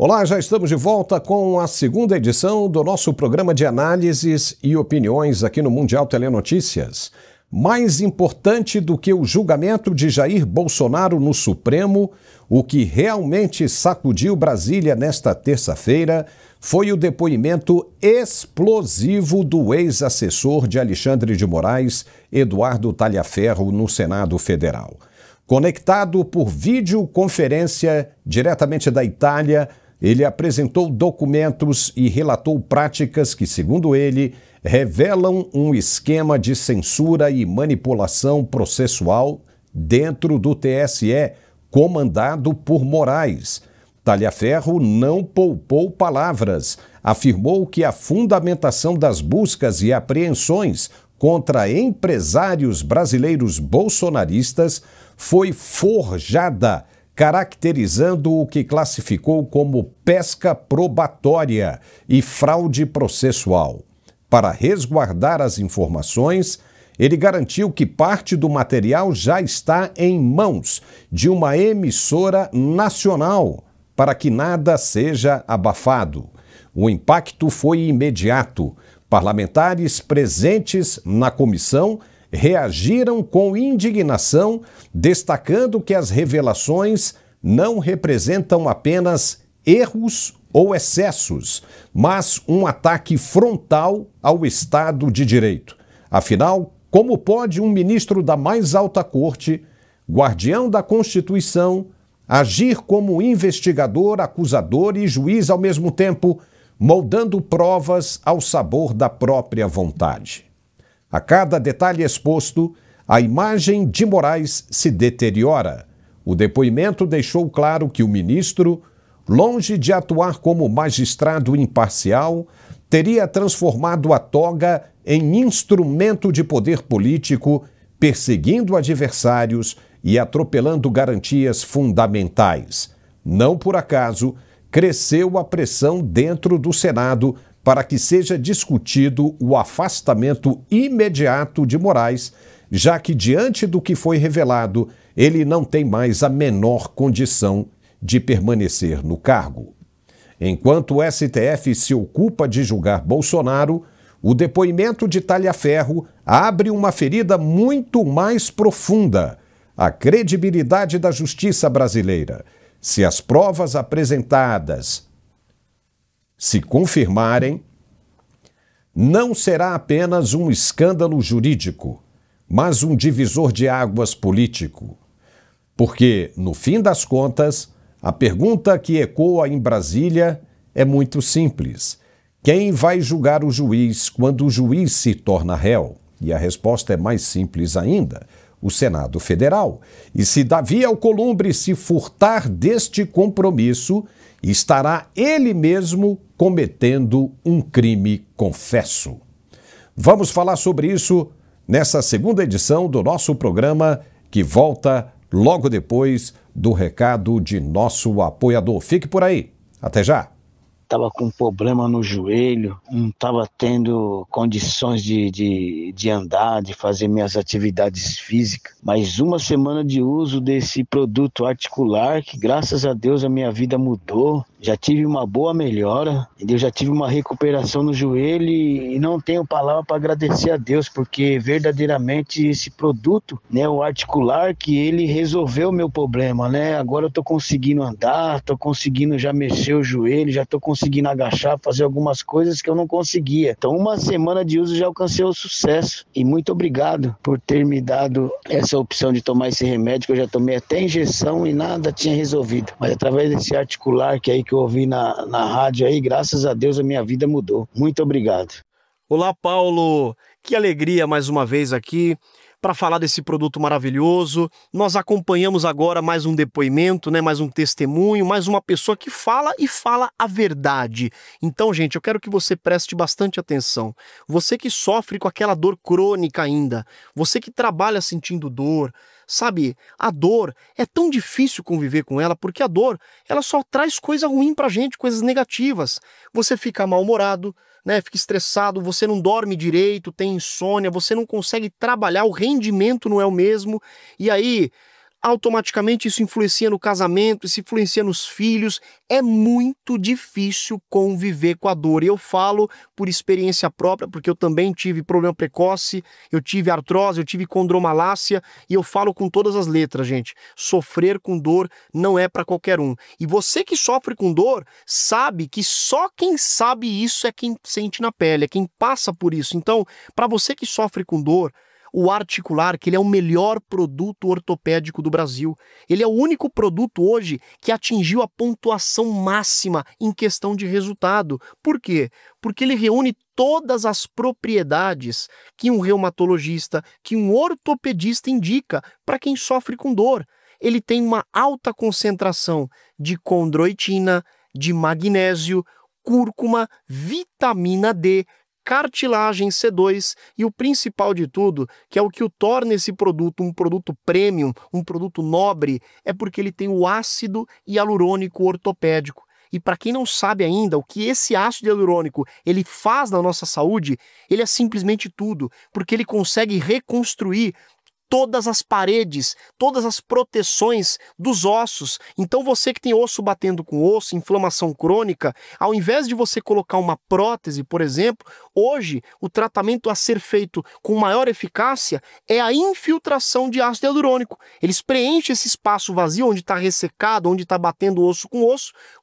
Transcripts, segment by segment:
Olá, já estamos de volta com a segunda edição do nosso programa de análises e opiniões aqui no Mundial Telenotícias. Mais importante do que o julgamento de Jair Bolsonaro no Supremo, o que realmente sacudiu Brasília nesta terça-feira foi o depoimento explosivo do ex-assessor de Alexandre de Moraes, Eduardo Talhaferro, no Senado Federal. Conectado por videoconferência diretamente da Itália, ele apresentou documentos e relatou práticas que, segundo ele, revelam um esquema de censura e manipulação processual dentro do TSE, comandado por Moraes. Talhaferro não poupou palavras, afirmou que a fundamentação das buscas e apreensões contra empresários brasileiros bolsonaristas foi forjada, caracterizando o que classificou como pesca probatória e fraude processual. Para resguardar as informações, ele garantiu que parte do material já está em mãos de uma emissora nacional, para que nada seja abafado. O impacto foi imediato. Parlamentares presentes na comissão reagiram com indignação, destacando que as revelações não representam apenas erros ou excessos, mas um ataque frontal ao Estado de Direito. Afinal, como pode um ministro da mais alta corte, guardião da Constituição, agir como investigador, acusador e juiz ao mesmo tempo, moldando provas ao sabor da própria vontade? A cada detalhe exposto, a imagem de Moraes se deteriora. O depoimento deixou claro que o ministro, longe de atuar como magistrado imparcial, teria transformado a toga em instrumento de poder político, perseguindo adversários e atropelando garantias fundamentais. Não por acaso, cresceu a pressão dentro do Senado para que seja discutido o afastamento imediato de Moraes, já que, diante do que foi revelado, ele não tem mais a menor condição de permanecer no cargo. Enquanto o STF se ocupa de julgar Bolsonaro, o depoimento de Talhaferro abre uma ferida muito mais profunda: a credibilidade da justiça brasileira. Se as provas apresentadas se confirmarem, não será apenas um escândalo jurídico, mas um divisor de águas político. Porque, no fim das contas, a pergunta que ecoa em Brasília é muito simples: quem vai julgar o juiz quando o juiz se torna réu? E a resposta é mais simples ainda: o Senado Federal. E se Davi Alcolumbre se furtar deste compromisso, estará ele mesmo cometendo um crime confesso. Vamos falar sobre isso nessa segunda edição do nosso programa, que volta logo depois do recado de nosso apoiador. Fique por aí. Até já! Estava com um problema no joelho, não estava tendo condições de andar, de fazer minhas atividades físicas. Mas uma semana de uso desse produto articular, que graças a Deus a minha vida mudou. Já tive uma boa melhora, entendeu? Já tive uma recuperação no joelho e não tenho palavra para agradecer a Deus, porque verdadeiramente esse produto, né, o articular, que ele resolveu o meu problema, né? Agora eu estou conseguindo andar, estou conseguindo já mexer o joelho, já estou conseguindo agachar, fazer algumas coisas que eu não conseguia. Então, uma semana de uso já alcancei o sucesso. E muito obrigado por ter me dado essa opção de tomar esse remédio, que eu já tomei até injeção e nada tinha resolvido. Mas através desse articular que eu ouvi na rádio aí, graças a Deus a minha vida mudou. Muito obrigado. Olá, Paulo. Que alegria mais uma vez aqui para falar desse produto maravilhoso. Nós acompanhamos agora mais um depoimento, né, mais um testemunho, mais uma pessoa que fala e fala a verdade. Então, gente, eu quero que você preste bastante atenção. Você que sofre com aquela dor crônica ainda, você que trabalha sentindo dor, sabe, a dor é tão difícil conviver com ela, porque a dor, ela só traz coisa ruim pra gente, coisas negativas. Você fica mal-humorado, né, fica estressado, você não dorme direito, tem insônia, você não consegue trabalhar, o rendimento não é o mesmo, e aí automaticamente isso influencia no casamento, isso influencia nos filhos. É muito difícil conviver com a dor. E eu falo por experiência própria, porque eu também tive problema precoce, eu tive artrose, eu tive condromalácia, e eu falo com todas as letras, gente. Sofrer com dor não é para qualquer um. E você que sofre com dor, sabe que só quem sabe isso é quem sente na pele, é quem passa por isso. Então, para você que sofre com dor, o Articular, que ele é o melhor produto ortopédico do Brasil. Ele é o único produto hoje que atingiu a pontuação máxima em questão de resultado. Por quê? Porque ele reúne todas as propriedades que um reumatologista, que um ortopedista indica para quem sofre com dor. Ele tem uma alta concentração de condroitina, de magnésio, cúrcuma, vitamina D, cartilagem C2 e o principal de tudo, que é o que o torna esse produto um produto premium, um produto nobre, é porque ele tem o ácido hialurônico ortopédico. E para quem não sabe ainda o que esse ácido hialurônico ele faz na nossa saúde, ele é simplesmente tudo, porque ele consegue reconstruir todas as paredes, todas as proteções dos ossos. Então você que tem osso batendo com osso, inflamação crônica, ao invés de você colocar uma prótese, por exemplo, hoje o tratamento a ser feito com maior eficácia é a infiltração de ácido hialurônico. Eles preenchem esse espaço vazio onde está ressecado, onde está batendo osso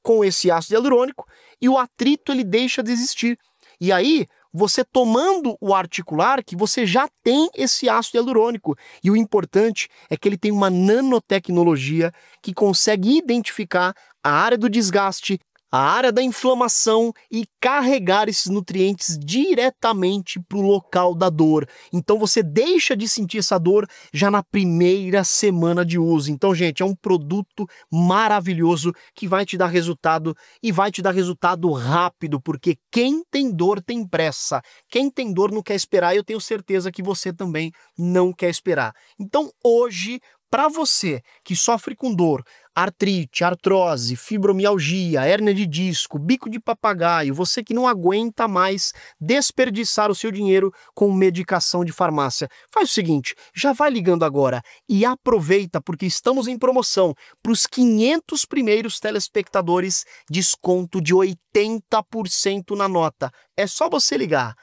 com esse ácido hialurônico, e o atrito ele deixa de existir. E aí, você tomando o Articular, que você já tem esse ácido hialurônico. E o importante é que ele tem uma nanotecnologia que consegue identificar a área do desgaste, a área da inflamação e carregar esses nutrientes diretamente para o local da dor. Então você deixa de sentir essa dor já na primeira semana de uso. Então, gente, é um produto maravilhoso que vai te dar resultado e vai te dar resultado rápido, porque quem tem dor tem pressa. Quem tem dor não quer esperar, e eu tenho certeza que você também não quer esperar. Então, hoje, para você que sofre com dor, artrite, artrose, fibromialgia, hérnia de disco, bico de papagaio, você que não aguenta mais desperdiçar o seu dinheiro com medicação de farmácia, faz o seguinte, já vai ligando agora e aproveita porque estamos em promoção para os 500 primeiros telespectadores, desconto de 80% na nota. É só você ligar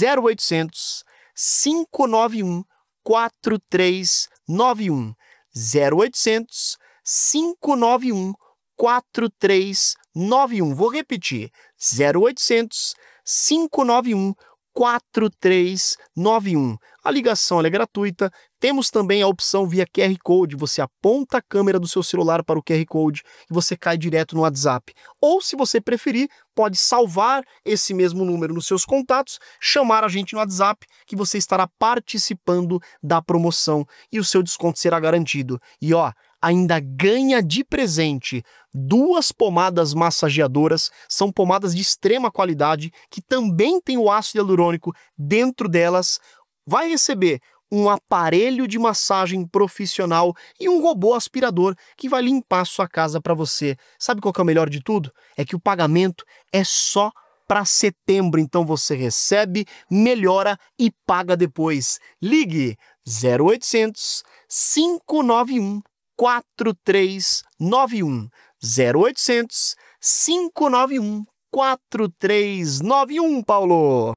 0800 591 4391 0800 591 4391. Vou repetir, 0800 591 4391. A ligação é gratuita. Temos também a opção via QR Code. Você aponta a câmera do seu celular para o QR Code e você cai direto no WhatsApp. Ou, se você preferir, pode salvar esse mesmo número nos seus contatos, chamar a gente no WhatsApp, que você estará participando da promoção e o seu desconto será garantido. E ó, ainda ganha de presente 2 pomadas massageadoras, são pomadas de extrema qualidade, que também tem o ácido hialurônico dentro delas. Vai receber um aparelho de massagem profissional e um robô aspirador que vai limpar a sua casa para você. Sabe qual que é o melhor de tudo? É que o pagamento é só para setembro, então você recebe, melhora e paga depois. Ligue 0800 591 4391 0800 591 4391, Paulo.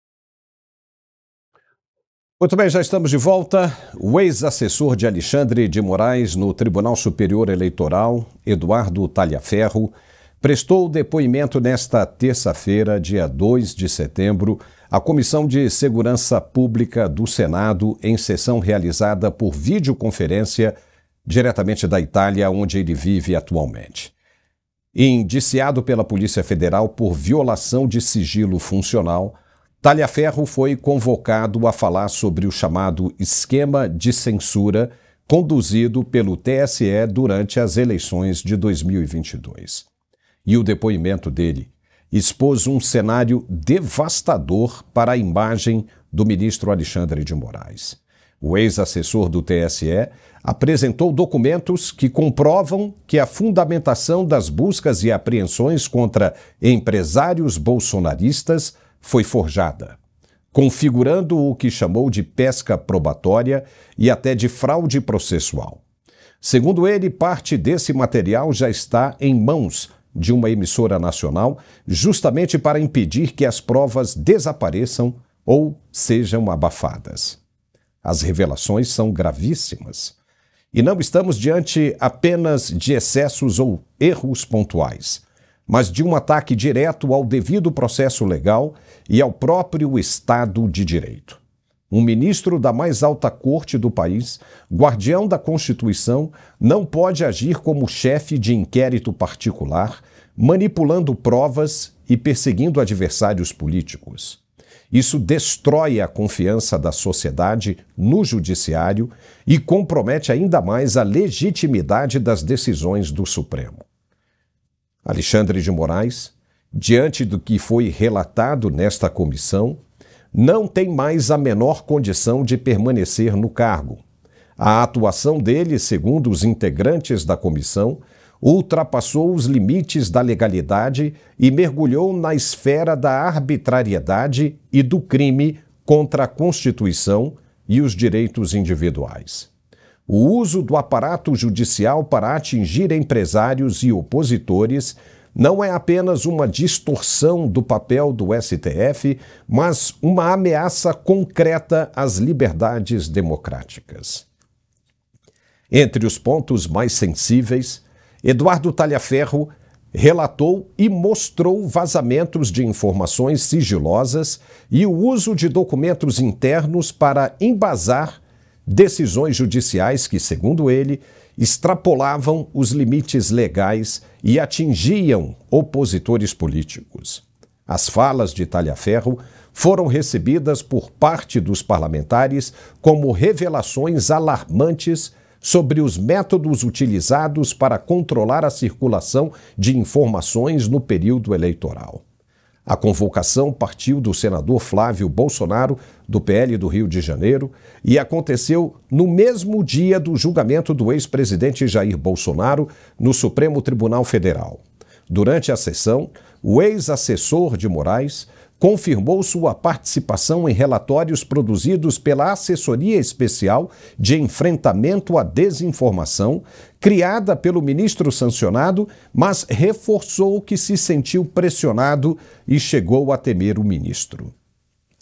Muito bem, já estamos de volta. O ex-assessor de Alexandre de Moraes no Tribunal Superior Eleitoral, Eduardo Talhaferro, prestou depoimento nesta terça-feira, dia 2 de setembro, à Comissão de Segurança Pública do Senado, em sessão realizada por videoconferência diretamente da Itália, onde ele vive atualmente. Indiciado pela Polícia Federal por violação de sigilo funcional, Talhaferro foi convocado a falar sobre o chamado esquema de censura conduzido pelo TSE durante as eleições de 2022. E o depoimento dele expôs um cenário devastador para a imagem do ministro Alexandre de Moraes. O ex-assessor do TSE apresentou documentos que comprovam que a fundamentação das buscas e apreensões contra empresários bolsonaristas foi forjada, configurando o que chamou de pesca probatória e até de fraude processual. Segundo ele, parte desse material já está em mãos de uma emissora nacional, justamente para impedir que as provas desapareçam ou sejam abafadas. As revelações são gravíssimas. E não estamos diante apenas de excessos ou erros pontuais, mas de um ataque direto ao devido processo legal e ao próprio Estado de Direito. Um ministro da mais alta corte do país, guardião da Constituição, não pode agir como chefe de inquérito particular, manipulando provas e perseguindo adversários políticos. Isso destrói a confiança da sociedade no judiciário e compromete ainda mais a legitimidade das decisões do Supremo. Alexandre de Moraes, diante do que foi relatado nesta comissão, não tem mais a menor condição de permanecer no cargo. A atuação dele, segundo os integrantes da comissão, ultrapassou os limites da legalidade e mergulhou na esfera da arbitrariedade e do crime contra a Constituição e os direitos individuais. O uso do aparato judicial para atingir empresários e opositores não é apenas uma distorção do papel do STF, mas uma ameaça concreta às liberdades democráticas. Entre os pontos mais sensíveis, Eduardo Talhaferro relatou e mostrou vazamentos de informações sigilosas e o uso de documentos internos para embasar decisões judiciais que, segundo ele, extrapolavam os limites legais e atingiam opositores políticos. As falas de Talhaferro foram recebidas por parte dos parlamentares como revelações alarmantes sobre os métodos utilizados para controlar a circulação de informações no período eleitoral. A convocação partiu do senador Flávio Bolsonaro, do PL do Rio de Janeiro, e aconteceu no mesmo dia do julgamento do ex-presidente Jair Bolsonaro no Supremo Tribunal Federal. Durante a sessão, o ex-assessor de Moraes confirmou sua participação em relatórios produzidos pela Assessoria Especial de Enfrentamento à Desinformação, criada pelo ministro sancionado, mas reforçou que se sentiu pressionado e chegou a temer o ministro.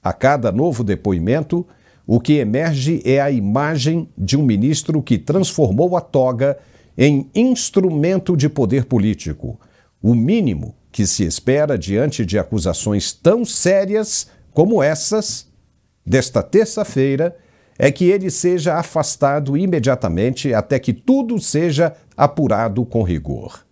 A cada novo depoimento, o que emerge é a imagem de um ministro que transformou a toga em instrumento de poder político, o mínimo que se espera diante de acusações tão sérias como essas, desta terça-feira, é que ele seja afastado imediatamente até que tudo seja apurado com rigor.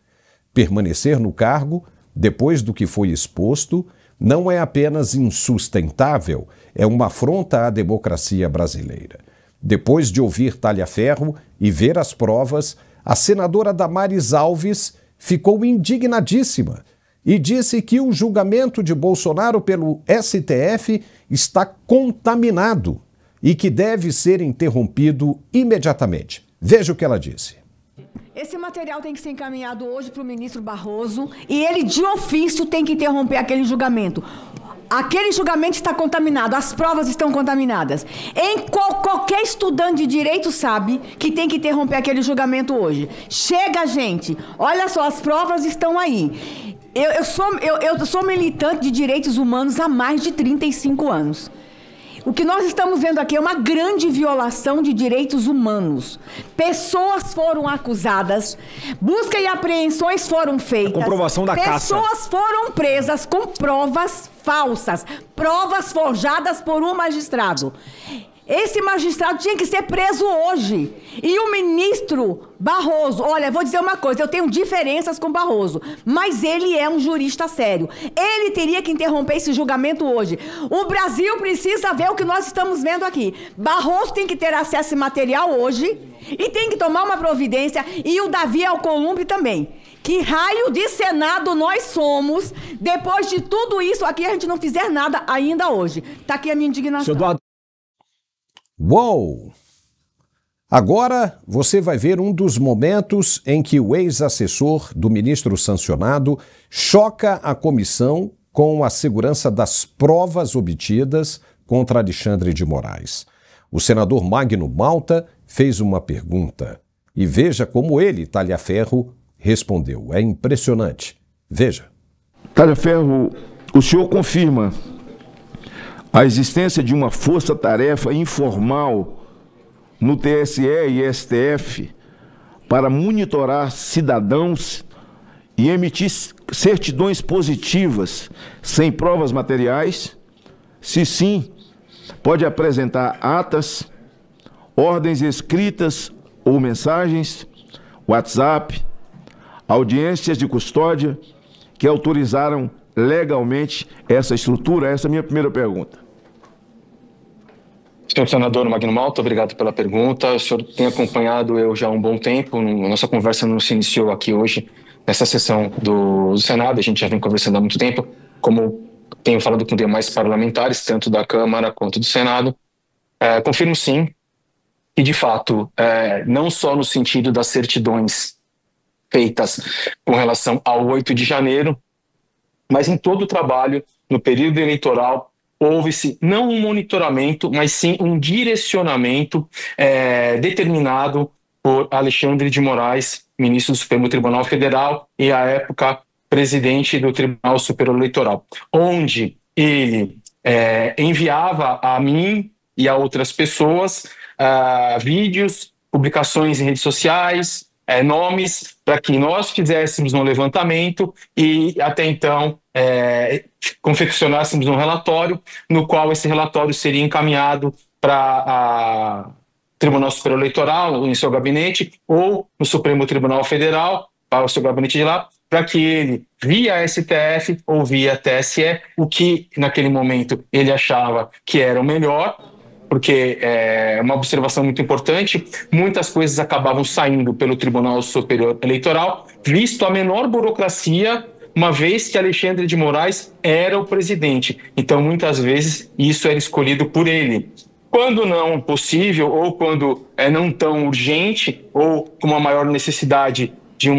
Permanecer no cargo, depois do que foi exposto, não é apenas insustentável, é uma afronta à democracia brasileira. Depois de ouvir Talhaferro e ver as provas, a senadora Damares Alves ficou indignadíssima e disse que o julgamento de Bolsonaro pelo STF está contaminado e que deve ser interrompido imediatamente. Veja o que ela disse. Esse material tem que ser encaminhado hoje para o ministro Barroso e ele, de ofício, tem que interromper aquele julgamento. Aquele julgamento está contaminado, as provas estão contaminadas. Qualquer estudante de direito sabe que tem que interromper aquele julgamento hoje. Chega, gente. Olha só, as provas estão aí. Eu sou militante de direitos humanos há mais de 35 anos. O que nós estamos vendo aqui é uma grande violação de direitos humanos. Pessoas foram acusadas, busca e apreensões foram feitas. A comprovação da caça. Pessoas foram presas com provas falsas, provas forjadas por um magistrado. Esse magistrado tinha que ser preso hoje. E o ministro Barroso, olha, vou dizer uma coisa, eu tenho diferenças com Barroso, mas ele é um jurista sério. Ele teria que interromper esse julgamento hoje. O Brasil precisa ver o que nós estamos vendo aqui. Barroso tem que ter acesso a esse material hoje e tem que tomar uma providência, e o Davi Alcolumbre também. Que raio de Senado nós somos, depois de tudo isso aqui, a gente não fizer nada ainda hoje. Está aqui a minha indignação. Uou! Agora você vai ver um dos momentos em que o ex-assessor do ministro sancionado choca a comissão com a segurança das provas obtidas contra Alexandre de Moraes. O senador Magno Malta fez uma pergunta. E veja como ele, Talhaferro, respondeu. É impressionante. Veja. Talhaferro, o senhor confirma a existência de uma força-tarefa informal no TSE e STF para monitorar cidadãos e emitir certidões positivas sem provas materiais? Se sim, pode apresentar atas, ordens escritas ou mensagens, WhatsApp, audiências de custódia que autorizaram legalmente essa estrutura? Essa é a minha primeira pergunta. Senhor senador Magno Malta, obrigado pela pergunta. O senhor tem acompanhado eu já há um bom tempo. Nossa conversa não se iniciou aqui hoje, nessa sessão do Senado. A gente já vem conversando há muito tempo, como tenho falado com demais parlamentares, tanto da Câmara quanto do Senado. Confirmo sim que, de fato, não só no sentido das certidões feitas com relação ao 8 de janeiro, mas em todo o trabalho, no período eleitoral, houve-se não um monitoramento, mas sim um direcionamento determinado por Alexandre de Moraes, ministro do Supremo Tribunal Federal e, à época, presidente do Tribunal Superior Eleitoral, onde ele enviava a mim e a outras pessoas vídeos, publicações em redes sociais, nomes, para que nós fizéssemos um levantamento e, até então, confeccionássemos um relatório, no qual esse relatório seria encaminhado para o Tribunal Superior Eleitoral, em seu gabinete, ou no Supremo Tribunal Federal, para o seu gabinete de lá, para que ele, via STF ou via TSE, o que naquele momento ele achava que era o melhor, porque é uma observação muito importante, muitas coisas acabavam saindo pelo Tribunal Superior Eleitoral, visto a menor burocracia, uma vez que Alexandre de Moraes era o presidente. Então, muitas vezes, isso era escolhido por ele. Quando não possível, ou quando é não tão urgente, ou com uma maior necessidade de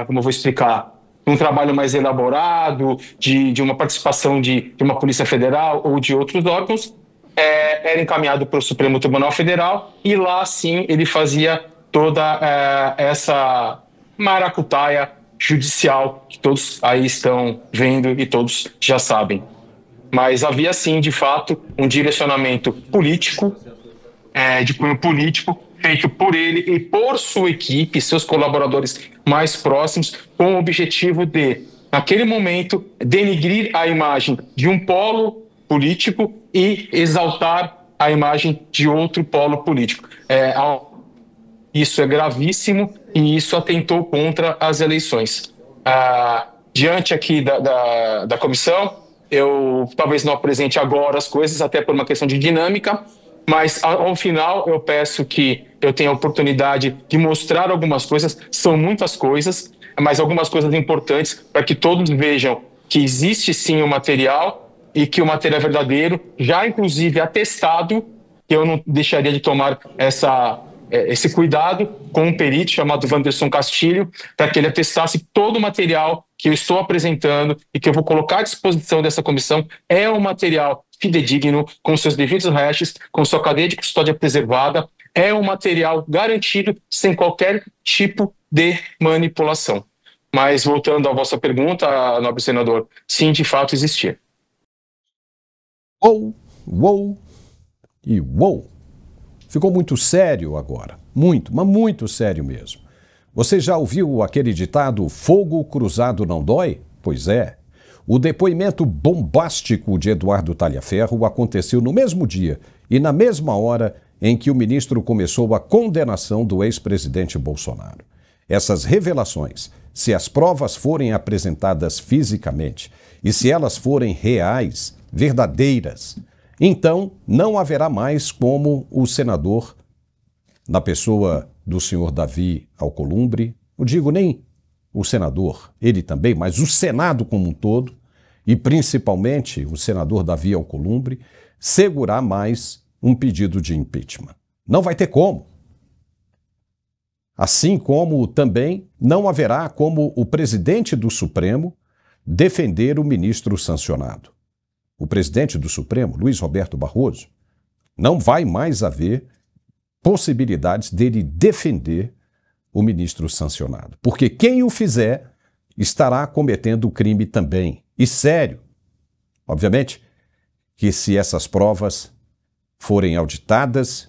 como eu vou explicar, um trabalho mais elaborado, de uma participação de uma Polícia Federal ou de outros órgãos, era encaminhado para o Supremo Tribunal Federal, e lá sim ele fazia toda essa maracutaia judicial que todos aí estão vendo e todos já sabem. Mas havia sim, de fato, um direcionamento político, de cunho político, feito por ele e por sua equipe, seus colaboradores mais próximos, com o objetivo de, naquele momento, denigrir a imagem de um polo político e exaltar a imagem de outro polo político. Isso é gravíssimo e isso atentou contra as eleições. Diante aqui da comissão, eu talvez não apresente agora as coisas, até por uma questão de dinâmica, mas ao final eu peço que eu tenha a oportunidade de mostrar algumas coisas. São muitas coisas, mas algumas coisas importantes para que todos vejam que existe sim o material e que o material é verdadeiro, já inclusive atestado, que eu não deixaria de tomar esse cuidado com um perito chamado Wanderson Castilho, para que ele atestasse todo o material que eu estou apresentando e que eu vou colocar à disposição dessa comissão. É um material fidedigno, com seus devidos hashes, com sua cadeia de custódia preservada, é um material garantido, sem qualquer tipo de manipulação. Mas, voltando à vossa pergunta, nobre senador, sim, de fato existia. Uou e uou. Ficou muito sério agora. Muito, mas muito sério mesmo. Você já ouviu aquele ditado, fogo cruzado não dói? Pois é. O depoimento bombástico de Eduardo Talhaferro aconteceu no mesmo dia e na mesma hora em que o ministro começou a condenação do ex-presidente Bolsonaro. Essas revelações, se as provas forem apresentadas fisicamente e se elas forem reais, verdadeiras, então não haverá mais como o senador, na pessoa do senhor Davi Alcolumbre, não digo nem o senador, ele também, mas o Senado como um todo, e principalmente o senador Davi Alcolumbre, segurar mais um pedido de impeachment. Não vai ter como. Assim como também não haverá como o presidente do Supremo defender o ministro sancionado. O presidente do Supremo, Luiz Roberto Barroso, não vai mais haver possibilidades dele defender o ministro sancionado. Porque quem o fizer estará cometendo crime também. E sério. Obviamente que se essas provas forem auditadas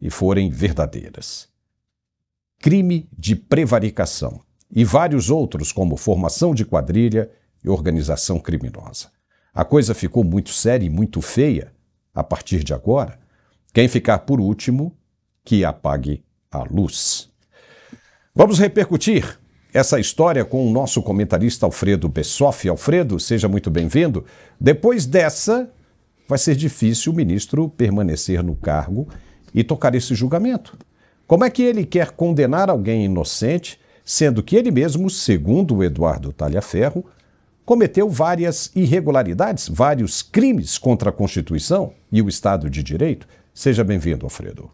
e forem verdadeiras. Crime de prevaricação e vários outros, como formação de quadrilha e organização criminosa. A coisa ficou muito séria e muito feia a partir de agora. Quem ficar por último, que apague a luz. Vamos repercutir essa história com o nosso comentarista Alfredo Bessoff. Alfredo, seja muito bem-vindo. Depois dessa, vai ser difícil o ministro permanecer no cargo e tocar esse julgamento. Como é que ele quer condenar alguém inocente, sendo que ele mesmo, segundo o Eduardo Talhaferro, cometeu várias irregularidades, vários crimes contra a Constituição e o Estado de Direito? Seja bem-vindo, Alfredo.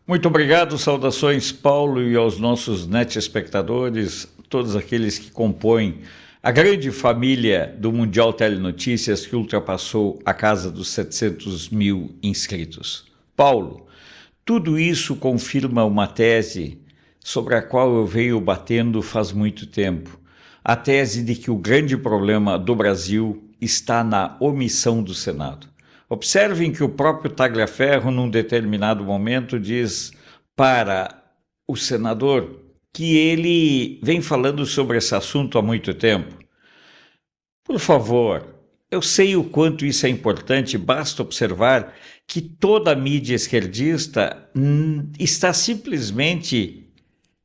Muito obrigado, saudações, Paulo, e aos nossos net-espectadores, todos aqueles que compõem a grande família do Mundial Telenotícias que ultrapassou a casa dos 700 mil inscritos. Paulo, tudo isso confirma uma tese sobre a qual eu venho batendo faz muito tempo. A tese de que o grande problema do Brasil está na omissão do Senado. Observem que o próprio Tagliaferro, num determinado momento, diz para o senador que ele vem falando sobre esse assunto há muito tempo. Por favor, eu sei o quanto isso é importante, basta observar que toda a mídia esquerdista está simplesmente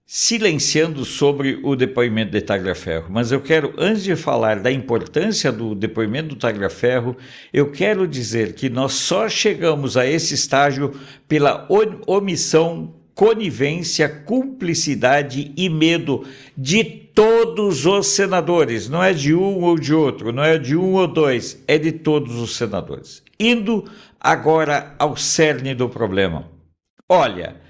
silenciando sobre o depoimento de Tagliaferro, mas eu quero, antes de falar da importância do depoimento do Tagliaferro, eu quero dizer que nós só chegamos a esse estágio pela omissão, conivência, cumplicidade e medo de todos os senadores, não é de um ou de outro, não é de um ou dois, é de todos os senadores. Indo agora ao cerne do problema. Olha,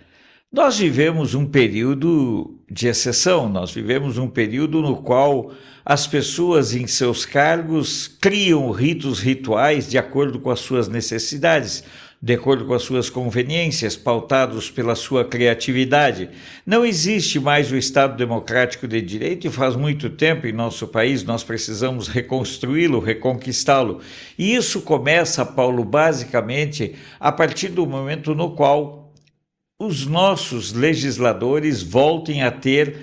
nós vivemos um período de exceção, nós vivemos um período no qual as pessoas em seus cargos criam rituais de acordo com as suas necessidades, de acordo com as suas conveniências, pautados pela sua criatividade. Não existe mais o Estado Democrático de Direito e faz muito tempo em nosso país nós precisamos reconstruí-lo, reconquistá-lo. E isso começa, Paulo, basicamente a partir do momento no qual os nossos legisladores voltem a ter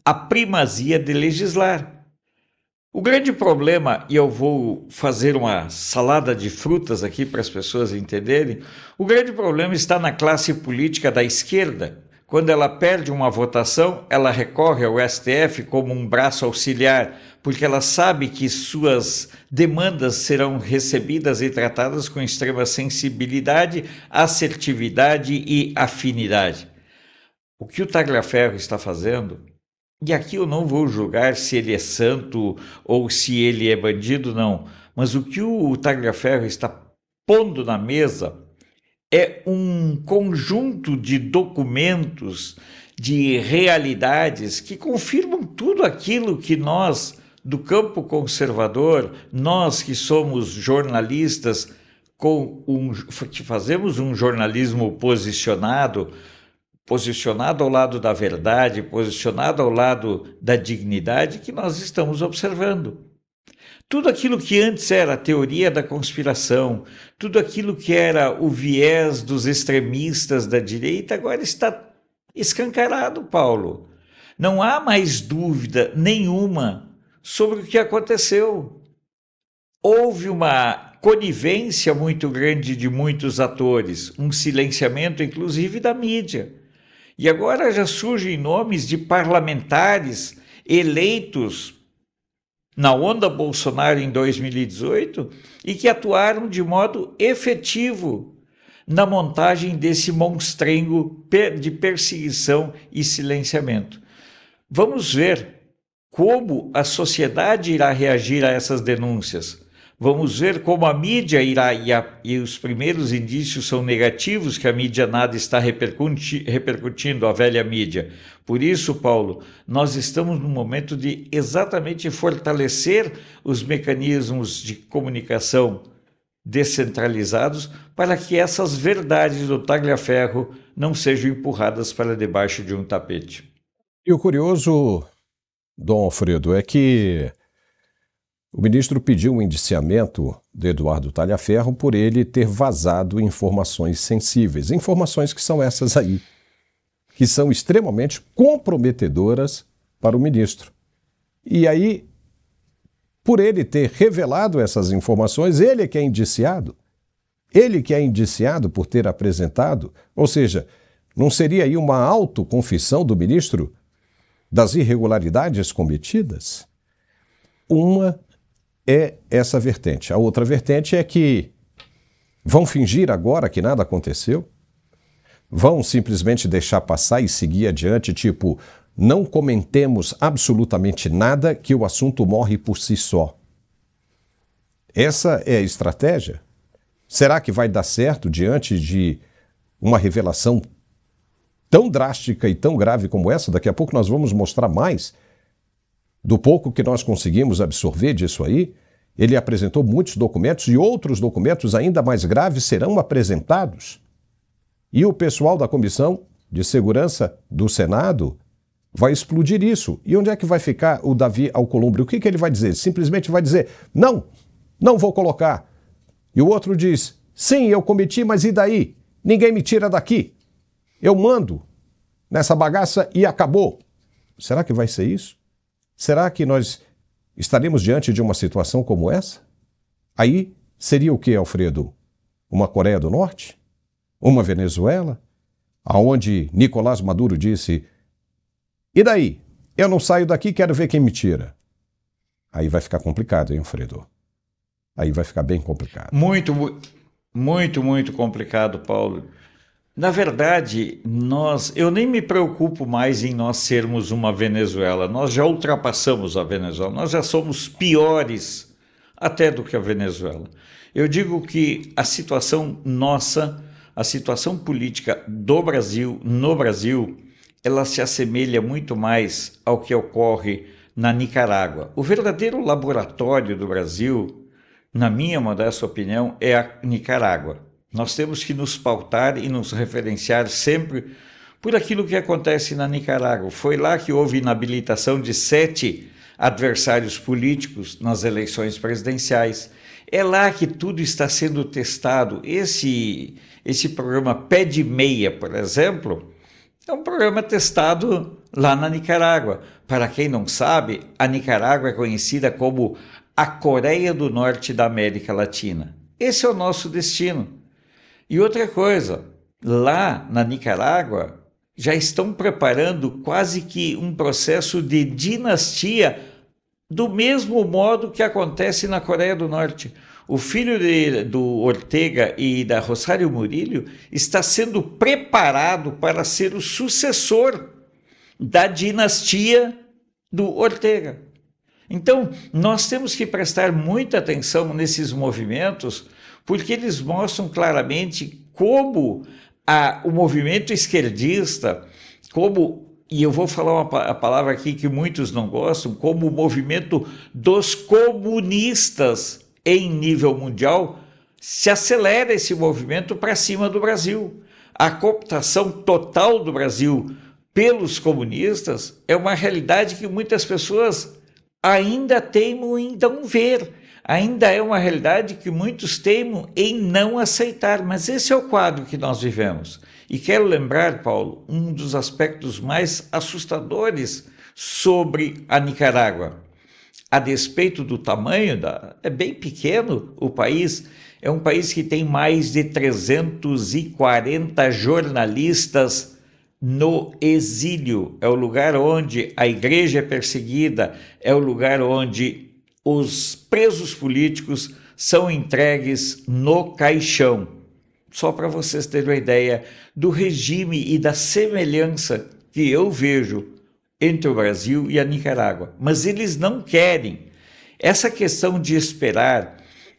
a primazia de legislar. O grande problema, e eu vou fazer uma salada de frutas aqui para as pessoas entenderem, o grande problema está na classe política da esquerda. Quando ela perde uma votação, ela recorre ao STF como um braço auxiliar, porque ela sabe que suas demandas serão recebidas e tratadas com extrema sensibilidade, assertividade e afinidade. O que o Tagliaferro está fazendo, e aqui eu não vou julgar se ele é santo ou se ele é bandido, não, mas o que o Tagliaferro está pondo na mesa é um conjunto de documentos, de realidades que confirmam tudo aquilo que nós, do campo conservador, nós que somos jornalistas, que fazemos um jornalismo posicionado ao lado da verdade, posicionado ao lado da dignidade, que nós estamos observando. Tudo aquilo que antes era a teoria da conspiração, tudo aquilo que era o viés dos extremistas da direita, agora está escancarado, Paulo. Não há mais dúvida nenhuma sobre o que aconteceu. Houve uma conivência muito grande de muitos atores, um silenciamento, inclusive, da mídia. E agora já surgem nomes de parlamentares eleitos na onda Bolsonaro em 2018 e que atuaram de modo efetivo na montagem desse monstrengo de perseguição e silenciamento. Vamos ver como a sociedade irá reagir a essas denúncias. Vamos ver como a mídia irá, e os primeiros indícios são negativos, que a mídia nada está repercutindo, a velha mídia. Por isso, Paulo, nós estamos no momento de exatamente fortalecer os mecanismos de comunicação descentralizados, para que essas verdades do Tagliaferro não sejam empurradas para debaixo de um tapete. E o curioso, Dom Alfredo, é que o ministro pediu um indiciamento de Eduardo Tagliaferro por ele ter vazado informações sensíveis, informações que são essas aí, que são extremamente comprometedoras para o ministro. E aí, por ele ter revelado essas informações, ele que é indiciado. Ele que é indiciado por ter apresentado, ou seja, não seria aí uma autoconfissão do ministro das irregularidades cometidas? Uma é essa vertente. A outra vertente é que vão fingir agora que nada aconteceu? Vão simplesmente deixar passar e seguir adiante, tipo, não comentemos absolutamente nada que o assunto morre por si só. Essa é a estratégia? Será que vai dar certo diante de uma revelação tão drástica e tão grave como essa? Daqui a pouco nós vamos mostrar mais do pouco que nós conseguimos absorver disso aí. Ele apresentou muitos documentos e outros documentos ainda mais graves serão apresentados. E o pessoal da Comissão de Segurança do Senado vai explodir isso. E onde é que vai ficar o Davi Alcolumbre? O que ele vai dizer? Simplesmente vai dizer, não vou colocar. E o outro diz, sim, eu cometi, mas e daí? Ninguém me tira daqui. Eu mando nessa bagaça e acabou. Será que vai ser isso? Será que nós estaremos diante de uma situação como essa? Aí seria o que, Alfredo? Uma Coreia do Norte? Uma Venezuela? Aonde Nicolás Maduro disse, e daí? Eu não saio daqui, quero ver quem me tira. Aí vai ficar complicado, hein, Alfredo? Aí vai ficar bem complicado. Muito complicado, Paulo. Na verdade, eu nem me preocupo mais em nós sermos uma Venezuela. Nós já ultrapassamos a Venezuela. Nós já somos piores até do que a Venezuela. Eu digo que a situação nossa, a situação política do Brasil, no Brasil, ela se assemelha muito mais ao que ocorre na Nicarágua. O verdadeiro laboratório do Brasil, na minha modesta opinião, é a Nicarágua. Nós temos que nos pautar e nos referenciar sempre por aquilo que acontece na Nicarágua. Foi lá que houve inabilitação de 7 adversários políticos nas eleições presidenciais. É lá que tudo está sendo testado. Esse programa Pé de Meia, por exemplo, é um programa testado lá na Nicarágua. Para quem não sabe, a Nicarágua é conhecida como a Coreia do Norte da América Latina. Esse é o nosso destino. E outra coisa, lá na Nicarágua já estão preparando quase que um processo de dinastia do mesmo modo que acontece na Coreia do Norte. O filho do Ortega e da Rosário Murillo está sendo preparado para ser o sucessor da dinastia do Ortega. Então, nós temos que prestar muita atenção nesses movimentos, porque eles mostram claramente como o movimento esquerdista, e eu vou falar a palavra aqui que muitos não gostam, como o movimento dos comunistas em nível mundial, se acelera esse movimento para cima do Brasil. A cooptação total do Brasil pelos comunistas é uma realidade que muitas pessoas ainda teimam em não ver. Ainda é uma realidade que muitos teimam em não aceitar, mas esse é o quadro que nós vivemos. E quero lembrar, Paulo, um dos aspectos mais assustadores sobre a Nicarágua. A despeito do tamanho, é bem pequeno o país, é um país que tem mais de 340 jornalistas no exílio. É o lugar onde a igreja é perseguida, é o lugar onde os presos políticos são entregues no caixão. Só para vocês terem uma ideia do regime e da semelhança que eu vejo entre o Brasil e a Nicarágua. Mas eles não querem. Essa questão de esperar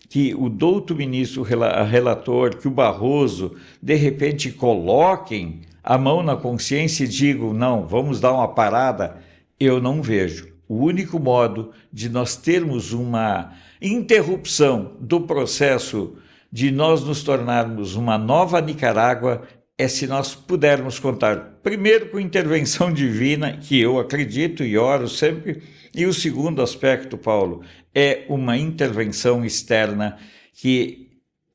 que o douto ministro relator, que o Barroso, de repente coloquem a mão na consciência e digam, não, vamos dar uma parada, eu não vejo. O único modo de nós termos uma interrupção do processo de nós nos tornarmos uma nova Nicarágua é se nós pudermos contar, primeiro, com intervenção divina, que eu acredito e oro sempre, e o segundo aspecto, Paulo, é uma intervenção externa, que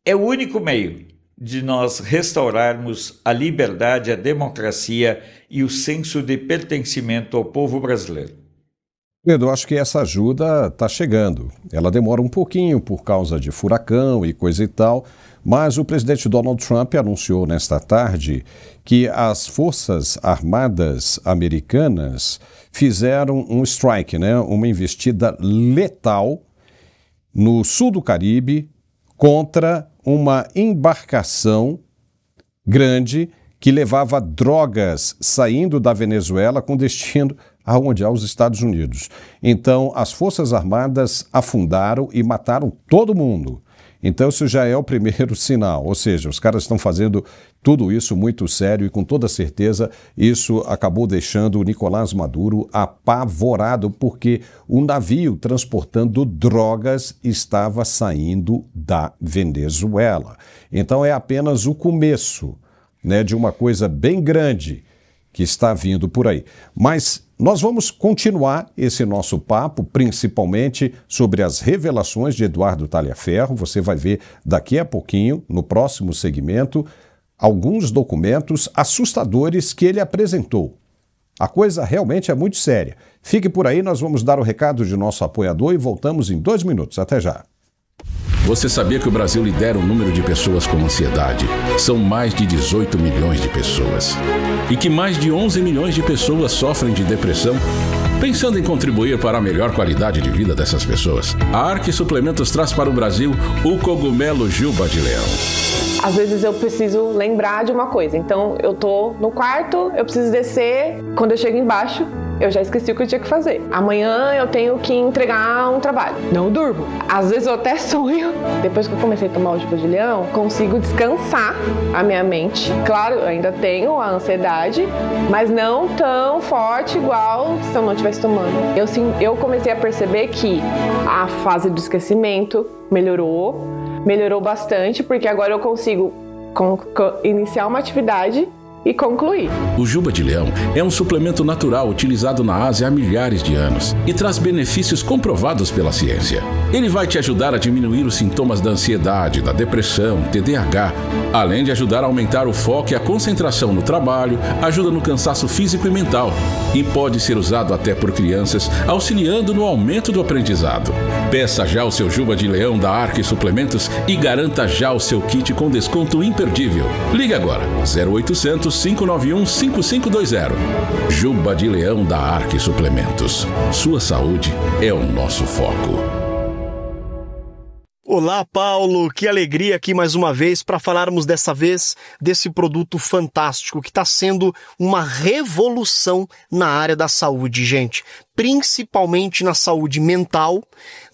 é o único meio de nós restaurarmos a liberdade, a democracia e o senso de pertencimento ao povo brasileiro. Eu acho que essa ajuda está chegando. Ela demora um pouquinho por causa de furacão e coisa e tal, mas o presidente Donald Trump anunciou nesta tarde que as Forças Armadas Americanas fizeram um strike, né, uma investida letal no sul do Caribe contra uma embarcação grande que levava drogas saindo da Venezuela com destino aonde? Aos Estados Unidos. Então, as Forças Armadas afundaram e mataram todo mundo. Então, isso já é o primeiro sinal. Ou seja, os caras estão fazendo tudo isso muito sério e, com toda certeza, isso acabou deixando o Nicolás Maduro apavorado, porque o navio transportando drogas estava saindo da Venezuela. Então, é apenas o começo, né, de uma coisa bem grande que está vindo por aí. Mas nós vamos continuar esse nosso papo, principalmente sobre as revelações de Eduardo Talhaferro. Você vai ver daqui a pouquinho, no próximo segmento, alguns documentos assustadores que ele apresentou. A coisa realmente é muito séria. Fique por aí, nós vamos dar o recado de nosso apoiador e voltamos em 2 minutos. Até já. Você sabia que o Brasil lidera o número de pessoas com ansiedade? São mais de 18 milhões de pessoas. E que mais de 11 milhões de pessoas sofrem de depressão? Pensando em contribuir para a melhor qualidade de vida dessas pessoas, a Arque Suplementos traz para o Brasil o cogumelo Juba de Leão. Às vezes eu preciso lembrar de uma coisa, então eu tô no quarto, eu preciso descer, quando eu chego embaixo, eu já esqueci o que eu tinha que fazer. Amanhã eu tenho que entregar um trabalho. Não durmo. Às vezes eu até sonho. Depois que eu comecei a tomar o Juba de Leão, consigo descansar a minha mente. Claro, eu ainda tenho a ansiedade, mas não tão forte igual se eu não estivesse tomando. Eu comecei a perceber que a fase do esquecimento melhorou bastante, porque agora eu consigo iniciar uma atividade e concluir. O Juba de Leão é um suplemento natural utilizado na Ásia há milhares de anos e traz benefícios comprovados pela ciência. Ele vai te ajudar a diminuir os sintomas da ansiedade, da depressão, TDAH, além de ajudar a aumentar o foco e a concentração no trabalho, ajuda no cansaço físico e mental e pode ser usado até por crianças, auxiliando no aumento do aprendizado. Peça já o seu Juba de Leão da Arque Suplementos e garanta já o seu kit com desconto imperdível. Ligue agora, 0800 591 5520. Juba de Leão da Arque Suplementos. Sua saúde é o nosso foco. Olá, Paulo, que alegria aqui mais uma vez para falarmos dessa vez desse produto fantástico que está sendo uma revolução na área da saúde, gente. Principalmente na saúde mental,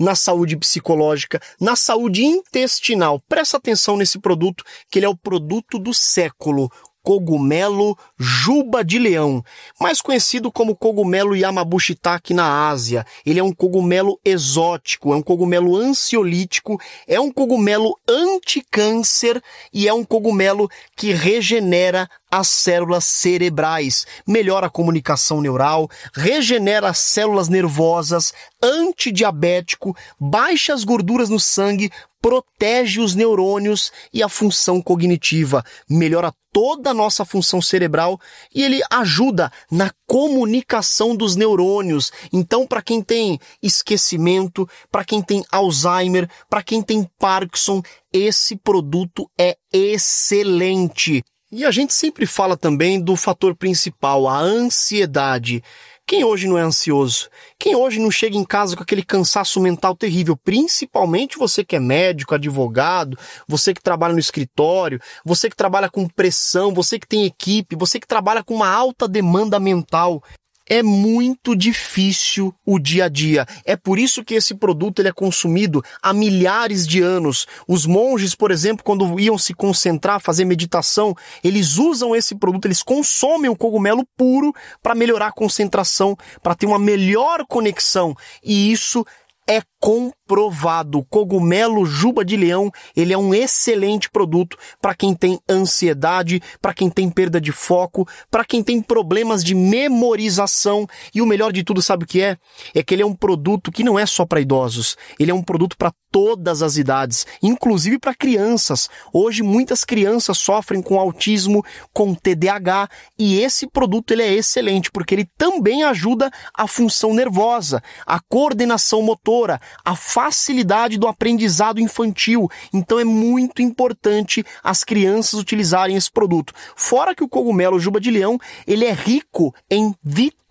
na saúde psicológica, na saúde intestinal. Presta atenção nesse produto, que ele é o produto do século. Cogumelo Juba de Leão, mais conhecido como cogumelo Yamabushitake na Ásia. Ele é um cogumelo exótico, é um cogumelo ansiolítico, é um cogumelo anticâncer e é um cogumelo que regenera as células cerebrais, melhora a comunicação neural, regenera as células nervosas, antidiabético, baixa as gorduras no sangue, protege os neurônios e a função cognitiva, melhora toda a nossa função cerebral e ele ajuda na comunicação dos neurônios. Então, para quem tem esquecimento, para quem tem Alzheimer, para quem tem Parkinson, esse produto é excelente. E a gente sempre fala também do fator principal, a ansiedade. Quem hoje não é ansioso? Quem hoje não chega em casa com aquele cansaço mental terrível? Principalmente você que é médico, advogado, você que trabalha no escritório, você que trabalha com pressão, você que tem equipe, você que trabalha com uma alta demanda mental. É muito difícil o dia a dia. É por isso que esse produto ele é consumido há milhares de anos. Os monges, por exemplo, quando iam se concentrar, fazer meditação, eles usam esse produto, eles consomem o cogumelo puro para melhorar a concentração, para ter uma melhor conexão. E isso é comprovado. O cogumelo juba de leão, ele é um excelente produto para quem tem ansiedade, para quem tem perda de foco, para quem tem problemas de memorização. E o melhor de tudo, sabe o que é? É que ele é um produto que não é só para idosos, ele é um produto para todas as idades, inclusive para crianças. Hoje muitas crianças sofrem com autismo, com TDAH, e esse produto ele é excelente porque ele também ajuda a função nervosa, a coordenação motora, a facilidade do aprendizado infantil. Então é muito importante as crianças utilizarem esse produto. Fora que o cogumelo juba de leão, ele é rico em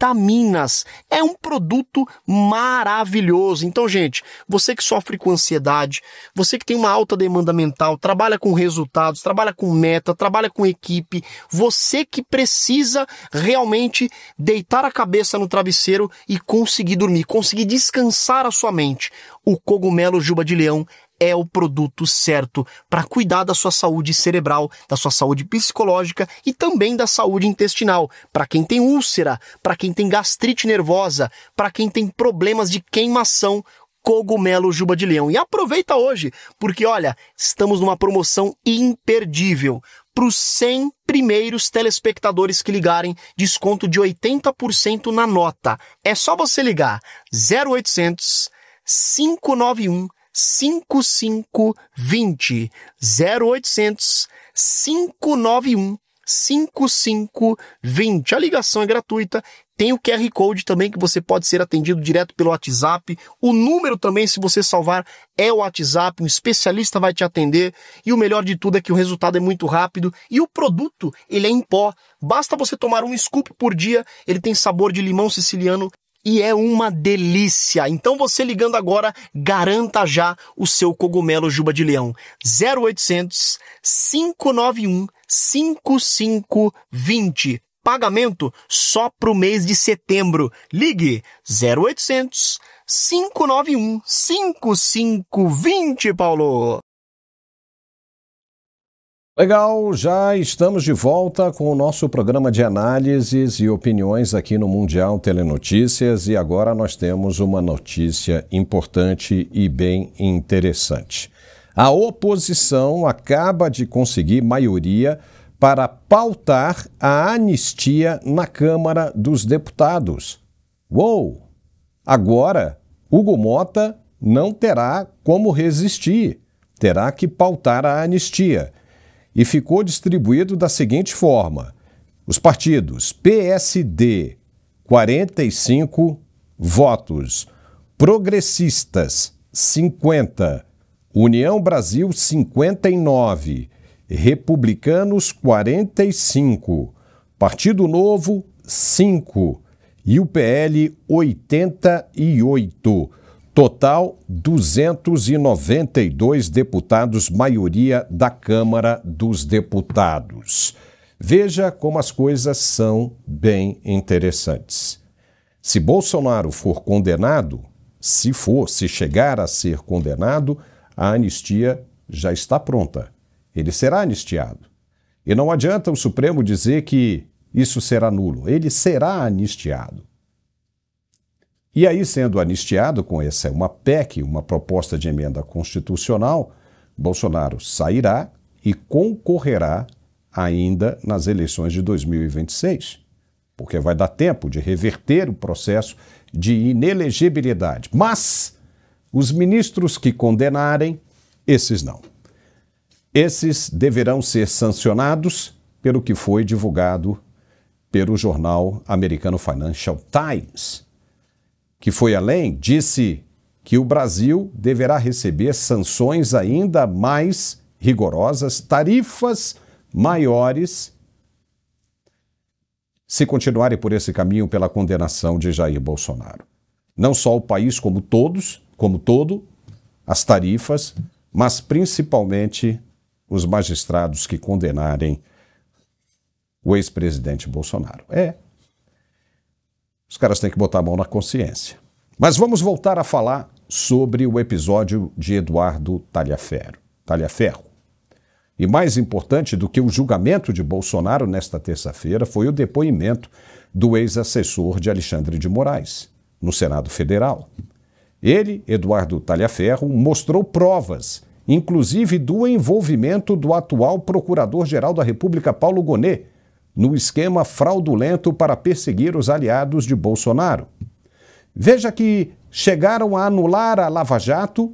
vitaminas. É um produto maravilhoso. Então, gente, você que sofre com ansiedade, você que tem uma alta demanda mental, trabalha com resultados, trabalha com meta, trabalha com equipe, você que precisa realmente deitar a cabeça no travesseiro e conseguir dormir, conseguir descansar a sua mente. O cogumelo juba de leão é o produto certo para cuidar da sua saúde cerebral, da sua saúde psicológica e também da saúde intestinal. Para quem tem úlcera, para quem tem gastrite nervosa, para quem tem problemas de queimação, cogumelo juba de leão. E aproveita hoje, porque olha, estamos numa promoção imperdível. Para os 100 primeiros telespectadores que ligarem, desconto de 80% na nota. É só você ligar 0800 591 5520 0800 591 5520. A ligação é gratuita. Tem o QR Code também que você pode ser atendido direto pelo WhatsApp. O número também, se você salvar, é o WhatsApp. Um especialista vai te atender. E o melhor de tudo é que o resultado é muito rápido. E o produto, ele é em pó. Basta você tomar um scoop por dia. Ele tem sabor de limão siciliano e é uma delícia. Então você ligando agora, garanta já o seu cogumelo juba de leão. 0800 591 5520. Pagamento só para o mês de setembro. Ligue 0800 591 5520, Paulo. Legal, já estamos de volta com o nosso programa de análises e opiniões aqui no Mundial Telenotícias e agora nós temos uma notícia importante e bem interessante. A oposição acaba de conseguir maioria para pautar a anistia na Câmara dos Deputados. Uou! Agora, Hugo Mota não terá como resistir, terá que pautar a anistia. E ficou distribuído da seguinte forma: os partidos PSD, 45 votos, Progressistas, 50, União Brasil, 59, Republicanos, 45, Partido Novo, 5 e o PL, 88. Total, 292 deputados, maioria da Câmara dos Deputados. Veja como as coisas são bem interessantes. Se Bolsonaro for condenado, se chegar a ser condenado, a anistia já está pronta. Ele será anistiado. E não adianta o Supremo dizer que isso será nulo. Ele será anistiado. E aí, sendo anistiado com essa uma PEC, uma proposta de emenda constitucional, Bolsonaro sairá e concorrerá ainda nas eleições de 2026, porque vai dar tempo de reverter o processo de inelegibilidade. Mas os ministros que condenarem, esses não. Esses deverão ser sancionados pelo que foi divulgado pelo jornal americano Financial Times, que foi além, disse que o Brasil deverá receber sanções ainda mais rigorosas, tarifas maiores, se continuarem por esse caminho pela condenação de Jair Bolsonaro. Não só o país como todo, as tarifas, mas principalmente os magistrados que condenarem o ex-presidente Bolsonaro. Os caras têm que botar a mão na consciência. Mas vamos voltar a falar sobre o episódio de Eduardo Talhaferro. E mais importante do que o julgamento de Bolsonaro nesta terça-feira foi o depoimento do ex-assessor de Alexandre de Moraes, no Senado Federal. Ele, Eduardo Talhaferro, mostrou provas, inclusive do envolvimento do atual Procurador-Geral da República, Paulo Gonet, no esquema fraudulento para perseguir os aliados de Bolsonaro. Veja que chegaram a anular a Lava Jato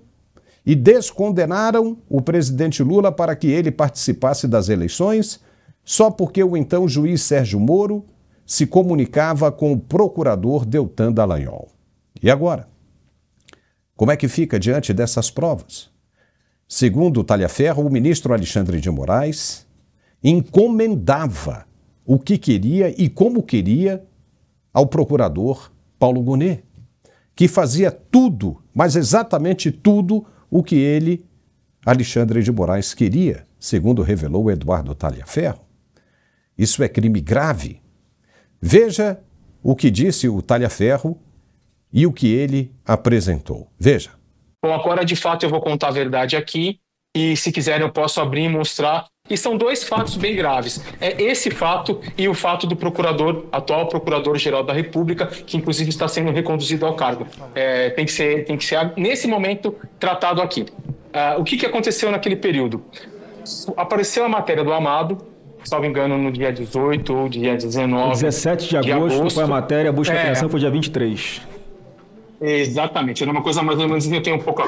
e descondenaram o presidente Lula para que ele participasse das eleições, só porque o então juiz Sérgio Moro se comunicava com o procurador Deltan Dallagnol. E agora? Como é que fica diante dessas provas? Segundo Talhaferro, o ministro Alexandre de Moraes encomendava o que queria e como queria ao procurador Paulo Gonet, que fazia tudo, mas exatamente tudo, o que ele, Alexandre de Moraes, queria, segundo revelou Eduardo Talhaferro. Isso é crime grave. Veja o que disse o Talhaferro e o que ele apresentou. Veja. Bom, agora de fato eu vou contar a verdade aqui e se quiserem eu posso abrir e mostrar. E são dois fatos bem graves. É esse fato e o fato do atual Procurador-Geral da República, que inclusive está sendo reconduzido ao cargo. Tem que ser nesse momento tratado aqui. O que aconteceu naquele período? Apareceu a matéria do Amado, salvo engano, no dia 18 ou dia 19. 17 de agosto foi a matéria, a busca e apreensão foi dia 23. Exatamente, era uma coisa mais ou menos, eu tenho pouca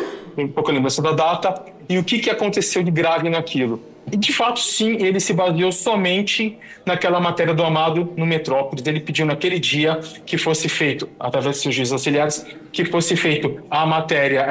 lembrança da data. E o que aconteceu de grave naquilo? E de fato, sim, ele se baseou somente naquela matéria do Amado no Metrópolis. Ele pediu naquele dia que fosse feito, através dos seus juízes auxiliares, que fosse feito a matéria,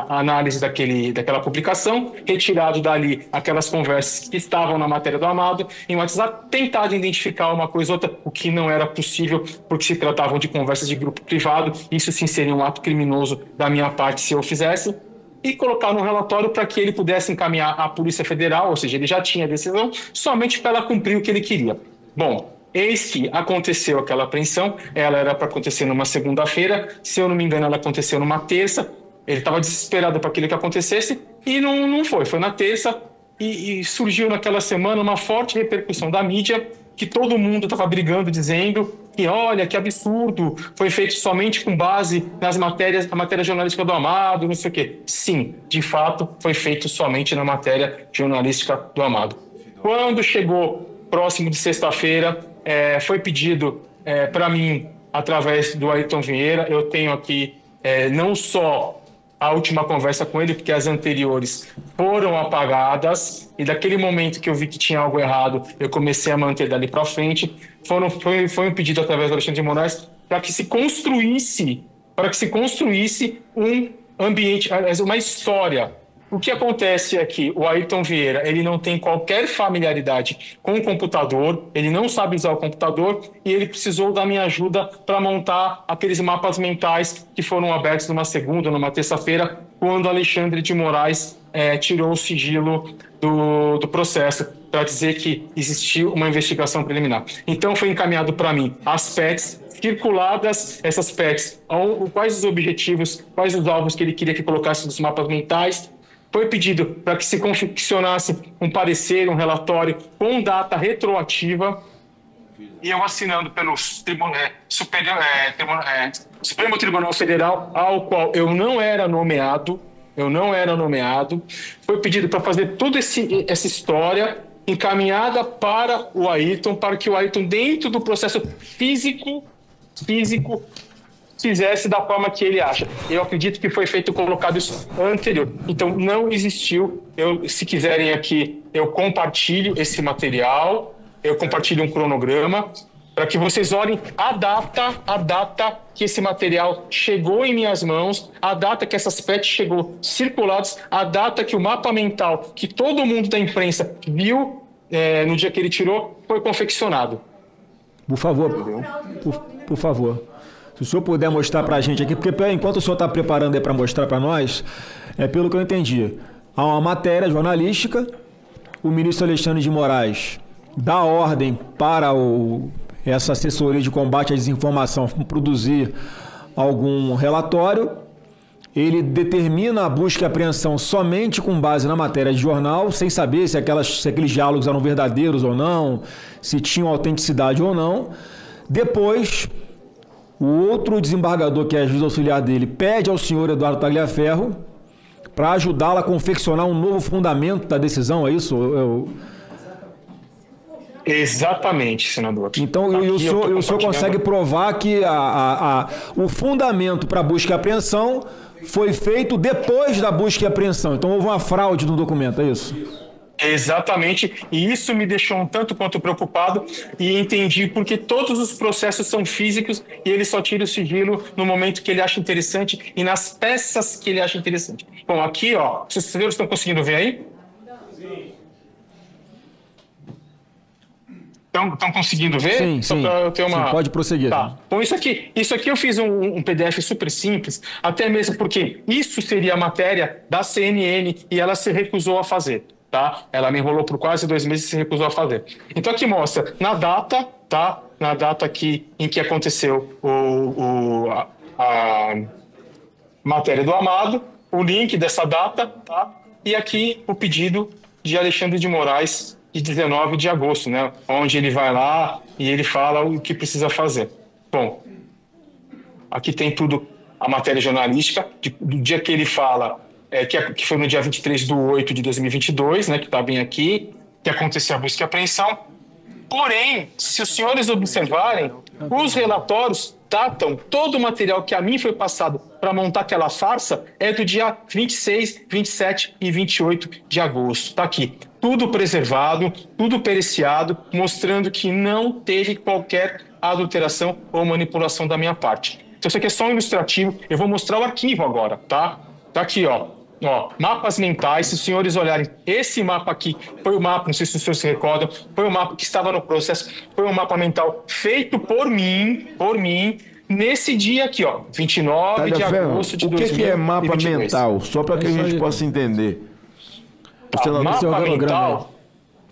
a análise daquela publicação, retirado dali aquelas conversas que estavam na matéria do Amado, em WhatsApp, tentado identificar uma coisa ou outra, o que não era possível, porque se tratavam de conversas de grupo privado. Isso sim seria um ato criminoso da minha parte se eu fizesse. E colocar no relatório para que ele pudesse encaminhar à Polícia Federal, ou seja, ele já tinha a decisão, somente para ela cumprir o que ele queria. Bom, eis que aconteceu aquela apreensão, ela era para acontecer numa segunda-feira, se eu não me engano ela aconteceu numa terça, ele estava desesperado para aquilo que acontecesse e não foi na terça e surgiu naquela semana uma forte repercussão da mídia, que todo mundo estava brigando, dizendo que, olha, que absurdo, foi feito somente com base nas matérias, a matéria jornalística do Amado, não sei o quê. Sim, de fato, foi feito somente na matéria jornalística do Amado. Quando chegou próximo de sexta-feira, foi pedido para mim, através do Ayrton Vieira, eu tenho aqui não só a última conversa com ele, porque as anteriores foram apagadas, e daquele momento que eu vi que tinha algo errado, eu comecei a manter dali para frente. Foi um pedido através do Alexandre de Moraes para que se construísse um ambiente, uma história. O que acontece é que o Ayrton Vieira, ele não tem qualquer familiaridade com o computador, ele não sabe usar o computador e ele precisou da minha ajuda para montar aqueles mapas mentais que foram abertos numa segunda, numa terça-feira, quando Alexandre de Moraes tirou o sigilo do processo para dizer que existiu uma investigação preliminar. Então foi encaminhado para mim as PETs, circuladas essas PETs, quais os objetivos, quais os alvos que ele queria que colocasse nos mapas mentais. Foi pedido para que se confeccionasse um parecer, um relatório com data retroativa, e eu assinando pelo Supremo Tribunal Federal, ao qual eu não era nomeado. Foi pedido para fazer toda essa história encaminhada para o Ayrton, para que o Ayrton, dentro do processo físico, fizesse da forma que ele acha. Eu acredito que foi feito colocado isso anterior. Então, não existiu. Se quiserem aqui, eu compartilho esse material, eu compartilho um cronograma, para que vocês olhem a data que esse material chegou em minhas mãos, a data que essas PETs chegou circuladas, a data que o mapa mental, que todo mundo da imprensa viu no dia que ele tirou, foi confeccionado. Por favor, por favor. Se o senhor puder mostrar para a gente aqui, porque enquanto o senhor está preparando aí para mostrar para nós, pelo que eu entendi, há uma matéria jornalística, o ministro Alexandre de Moraes dá ordem para essa assessoria de combate à desinformação produzir algum relatório, ele determina a busca e apreensão somente com base na matéria de jornal, sem saber se aqueles diálogos eram verdadeiros ou não, se tinham autenticidade ou não. Depois, O outro desembargador, que é juiz auxiliar dele, pede ao senhor Eduardo Tagliaferro para ajudá-lo a confeccionar um novo fundamento da decisão, é isso? Exatamente, senador. Então, o senhor consegue provar que o fundamento para busca e apreensão foi feito depois da busca e apreensão. Então, houve uma fraude no documento, é isso? Exatamente, e isso me deixou um tanto quanto preocupado e entendi porque todos os processos são físicos e ele só tira o sigilo no momento que ele acha interessante e nas peças que ele acha interessante. Bom, aqui, ó, os senhores estão conseguindo ver aí? Estão conseguindo ver? Sim, Só para eu ter uma... Sim, pode prosseguir. Tá. Bom, isso aqui eu fiz um PDF super simples, até mesmo porque isso seria a matéria da CNN e ela se recusou a fazer. Tá? Ela me enrolou por quase 2 meses e se recusou a fazer. Então aqui mostra na data, tá? Na data aqui em que aconteceu a matéria do Amado, o link dessa data, tá? E aqui o pedido de Alexandre de Moraes de 19 de agosto, né? Onde ele vai lá e ele fala o que precisa fazer. Bom, aqui tem tudo, a matéria jornalística, do dia que ele fala... que foi no dia 23/8/2022, né, que está bem aqui, que aconteceu a busca e apreensão. Porém, se os senhores observarem, os relatórios datam todo o material que a mim foi passado para montar aquela farsa é do dia 26, 27 e 28 de agosto. Está aqui. Tudo preservado, tudo periciado, mostrando que não teve qualquer adulteração ou manipulação da minha parte. Então, isso aqui é só um ilustrativo. Eu vou mostrar o arquivo agora, tá? Tá aqui, ó. Ó, mapas mentais, se os senhores olharem, esse mapa aqui foi o mapa, não sei se os senhores se recordam, foi o mapa que estava no processo, foi um mapa mental feito por mim, nesse dia aqui, ó, 29 de agosto de 2022. O que é mapa mental? Só para que a gente possa entender. O mapa mental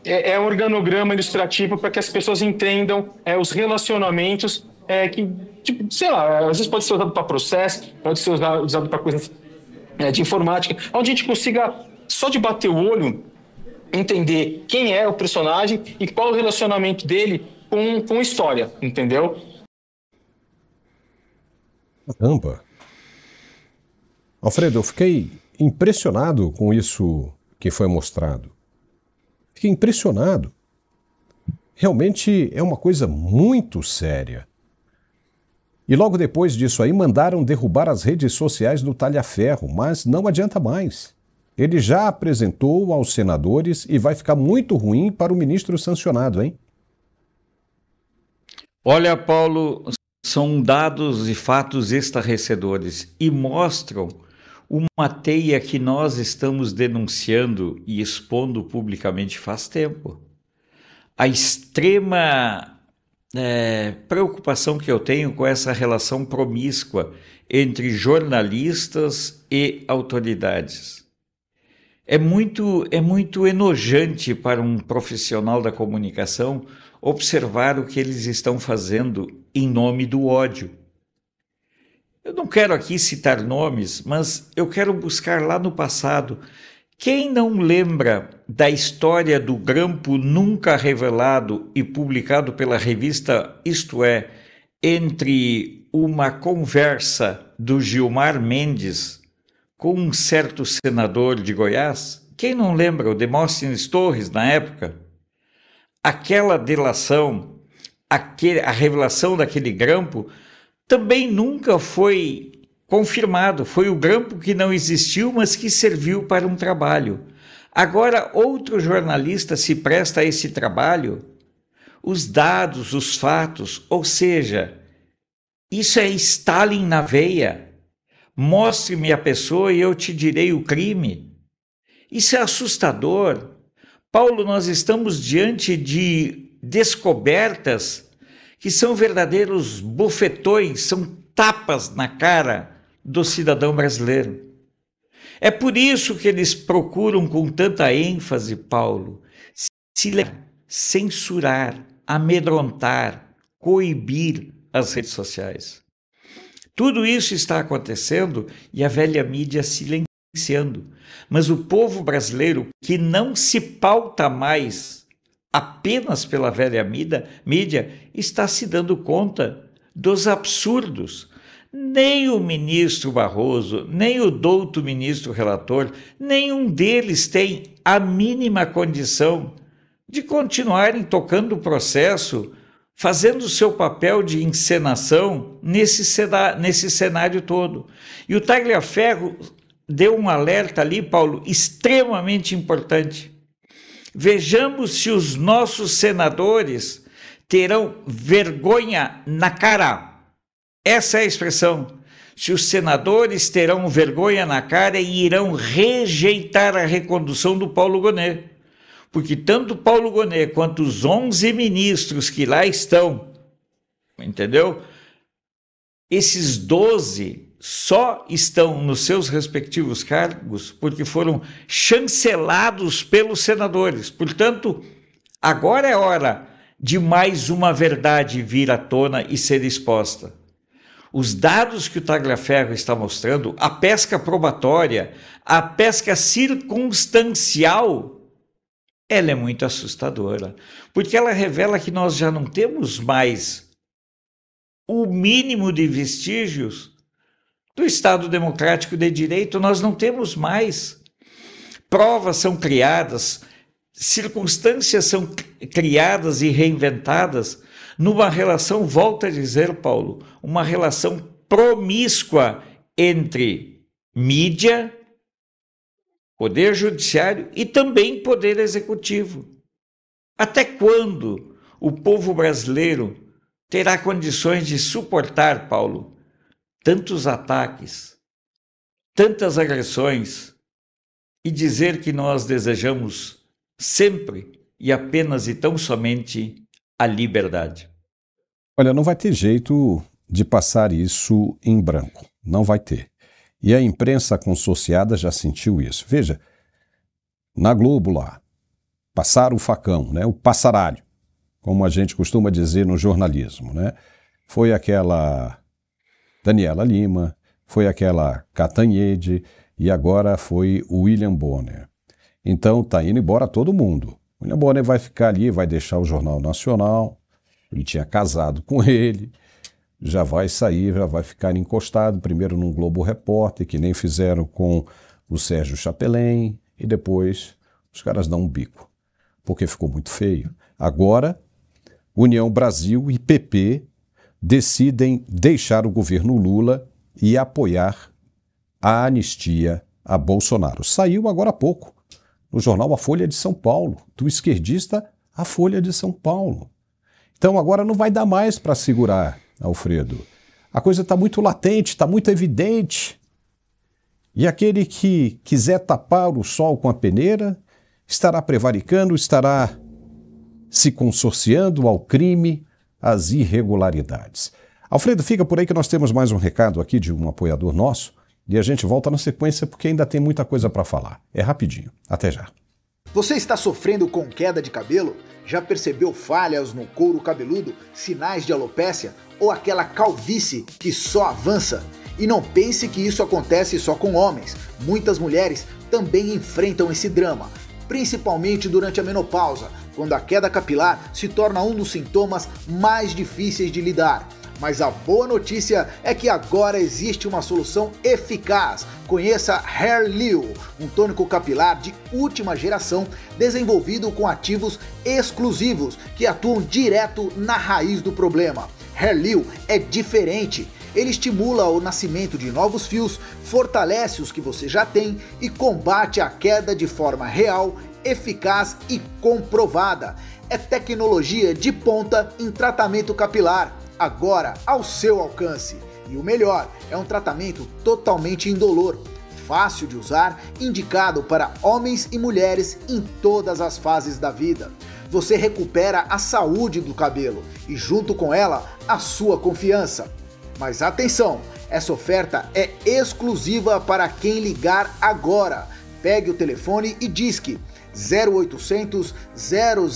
é um organograma ilustrativo para que as pessoas entendam os relacionamentos que, tipo, sei lá, às vezes pode ser usado para processo, pode ser usado para coisas... de informática, onde a gente consiga, só de bater o olho, entender quem é o personagem e qual o relacionamento dele com a história, entendeu? Caramba! Alfredo, eu fiquei impressionado com isso que foi mostrado. Fiquei impressionado. Realmente é uma coisa muito séria. E logo depois disso aí mandaram derrubar as redes sociais do Tagliaferro, mas não adianta mais. Ele já apresentou aos senadores e vai ficar muito ruim para o ministro sancionado, hein? Olha, Paulo, são dados e fatos estarrecedores e mostram uma teia que nós estamos denunciando e expondo publicamente faz tempo. A extrema preocupação que eu tenho com essa relação promíscua entre jornalistas e autoridades. É muito enojante para um profissional da comunicação observar o que eles estão fazendo em nome do ódio. Eu não quero aqui citar nomes, mas eu quero buscar lá no passado. Quem não lembra da história do grampo nunca revelado e publicado pela revista Isto É, entre uma conversa do Gilmar Mendes com um certo senador de Goiás? Quem não lembra, o Demóstenes Torres, na época? Aquela delação, a revelação daquele grampo também nunca foi confirmado. Foi o grampo que não existiu, mas que serviu para um trabalho. Agora, outro jornalista se presta a esse trabalho, os dados, os fatos, ou seja, isso é Stalin na veia. Mostre-me a pessoa e eu te direi o crime. Isso é assustador. Paulo, nós estamos diante de descobertas que são verdadeiros bofetões, são tapas na cara do cidadão brasileiro. É por isso que eles procuram com tanta ênfase, Paulo, censurar, amedrontar, coibir as redes sociais. Tudo isso está acontecendo e a velha mídia silenciando. Mas o povo brasileiro, que não se pauta mais apenas pela velha mídia, está se dando conta dos absurdos. Nem o ministro Barroso, nem o douto ministro relator, nenhum deles tem a mínima condição de continuarem tocando o processo, fazendo o seu papel de encenação nesse cenário todo. E o Tagliaferro deu um alerta ali, Paulo, extremamente importante. Vejamos se os nossos senadores terão vergonha na cara. Essa é a expressão. Se os senadores terão vergonha na cara e irão rejeitar a recondução do Paulo Gonet. Porque tanto Paulo Gonet quanto os 11 ministros que lá estão, entendeu? Esses 12 só estão nos seus respectivos cargos porque foram chancelados pelos senadores. Portanto, agora é hora de mais uma verdade vir à tona e ser exposta. Os dados que o Tagliaferro está mostrando, a pesca probatória, a pesca circunstancial, ela é muito assustadora, porque ela revela que nós já não temos mais o mínimo de vestígios do Estado Democrático de Direito, nós não temos mais. Provas são criadas, circunstâncias são criadas e reinventadas numa relação, volto a dizer, Paulo, uma relação promíscua entre mídia, Poder Judiciário e também Poder Executivo. Até quando o povo brasileiro terá condições de suportar, Paulo, tantos ataques, tantas agressões e dizer que nós desejamos sempre e apenas e tão somente a liberdade? Olha, não vai ter jeito de passar isso em branco. Não vai ter. E a imprensa consorciada já sentiu isso. Veja, na Globo lá, passaram o facão, né? O passaralho, como a gente costuma dizer no jornalismo, né? Foi aquela Daniela Lima, foi aquela Catanhede e agora foi o William Bonner. Então tá indo embora todo mundo. O William Bonner vai ficar ali, vai deixar o Jornal Nacional, ele tinha casado com ele, já vai sair, já vai ficar encostado, primeiro num Globo Repórter, que nem fizeram com o Sérgio Chapelain, e depois os caras dão um bico, porque ficou muito feio. Agora, União Brasil e PP decidem deixar o governo Lula e apoiar a anistia a Bolsonaro. Saiu agora há pouco, no jornal A Folha de São Paulo, do esquerdista A Folha de São Paulo. Então agora não vai dar mais para segurar, Alfredo. A coisa está muito latente, está muito evidente. E aquele que quiser tapar o sol com a peneira estará prevaricando, estará se consorciando ao crime, às irregularidades. Alfredo, fica por aí que nós temos mais um recado aqui de um apoiador nosso e a gente volta na sequência porque ainda tem muita coisa para falar. É rapidinho. Até já. Você está sofrendo com queda de cabelo? Já percebeu falhas no couro cabeludo, sinais de alopécia ou aquela calvície que só avança? E não pense que isso acontece só com homens. Muitas mulheres também enfrentam esse drama, principalmente durante a menopausa, quando a queda capilar se torna um dos sintomas mais difíceis de lidar. Mas a boa notícia é que agora existe uma solução eficaz. Conheça Hairleo, um tônico capilar de última geração desenvolvido com ativos exclusivos que atuam direto na raiz do problema. Hairleo é diferente. Ele estimula o nascimento de novos fios, fortalece os que você já tem e combate a queda de forma real, eficaz e comprovada. É tecnologia de ponta em tratamento capilar, agora ao seu alcance. E o melhor, é um tratamento totalmente indolor, fácil de usar, indicado para homens e mulheres em todas as fases da vida. Você recupera a saúde do cabelo e junto com ela, a sua confiança. Mas atenção, essa oferta é exclusiva para quem ligar agora. Pegue o telefone e disque 0800 000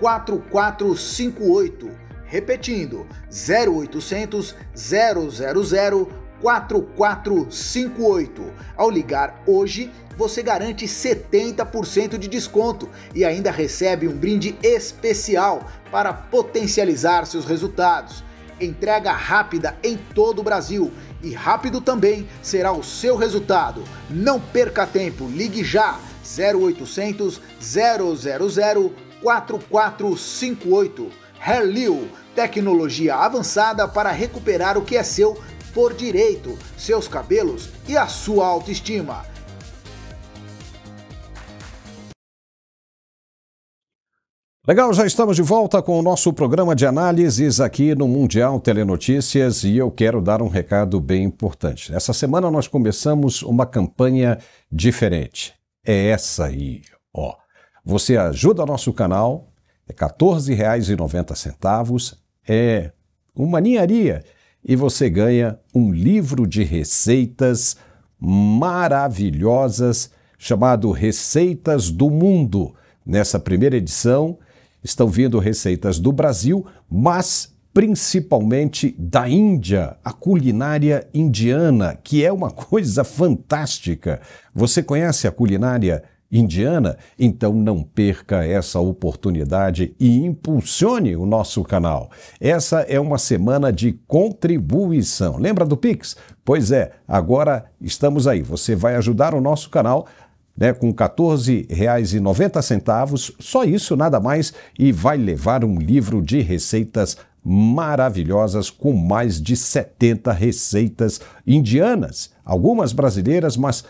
4458. Repetindo, 0800 000 4458. Ao ligar hoje, você garante 70% de desconto e ainda recebe um brinde especial para potencializar seus resultados. Entrega rápida em todo o Brasil e rápido também será o seu resultado. Não perca tempo, ligue já 0800 000 4458. Hairleo, tecnologia avançada para recuperar o que é seu por direito, seus cabelos e a sua autoestima. Legal, já estamos de volta com o nosso programa de análises aqui no Mundial Telenotícias e eu quero dar um recado bem importante. Essa semana nós começamos uma campanha diferente. É essa aí, ó. Você ajuda nosso canal, é R$ 14,90, é uma ninharia e você ganha um livro de receitas maravilhosas chamado Receitas do Mundo. Nessa primeira edição estão vindo receitas do Brasil, mas principalmente da Índia, a culinária indiana, que é uma coisa fantástica. Você conhece a culinária indiana? Então não perca essa oportunidade e impulsione o nosso canal. Essa é uma semana de contribuição. Lembra do Pix? Pois é, agora estamos aí. Você vai ajudar o nosso canal, né, com R$ 14,90, só isso, nada mais, e vai levar um livro de receitas maravilhosas com mais de 70 receitas indianas, algumas brasileiras, mas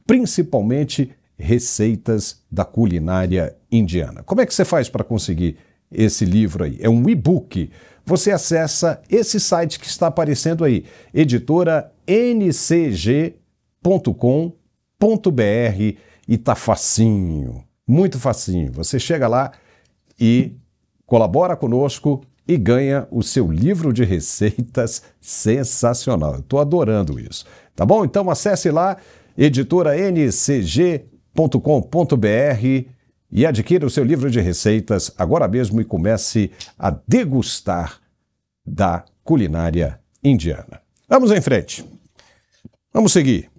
principalmente receitas da culinária indiana. Como é que você faz para conseguir esse livro aí? É um e-book. Você acessa esse site que está aparecendo aí, editorancg.com.br, e tá facinho, muito facinho. Você chega lá e colabora conosco e ganha o seu livro de receitas sensacional. Eu estou adorando isso. Tá bom? Então acesse lá, editorancg.com.br e adquira o seu livro de receitas agora mesmo e comece a degustar da culinária indiana. Vamos em frente. Vamos seguir.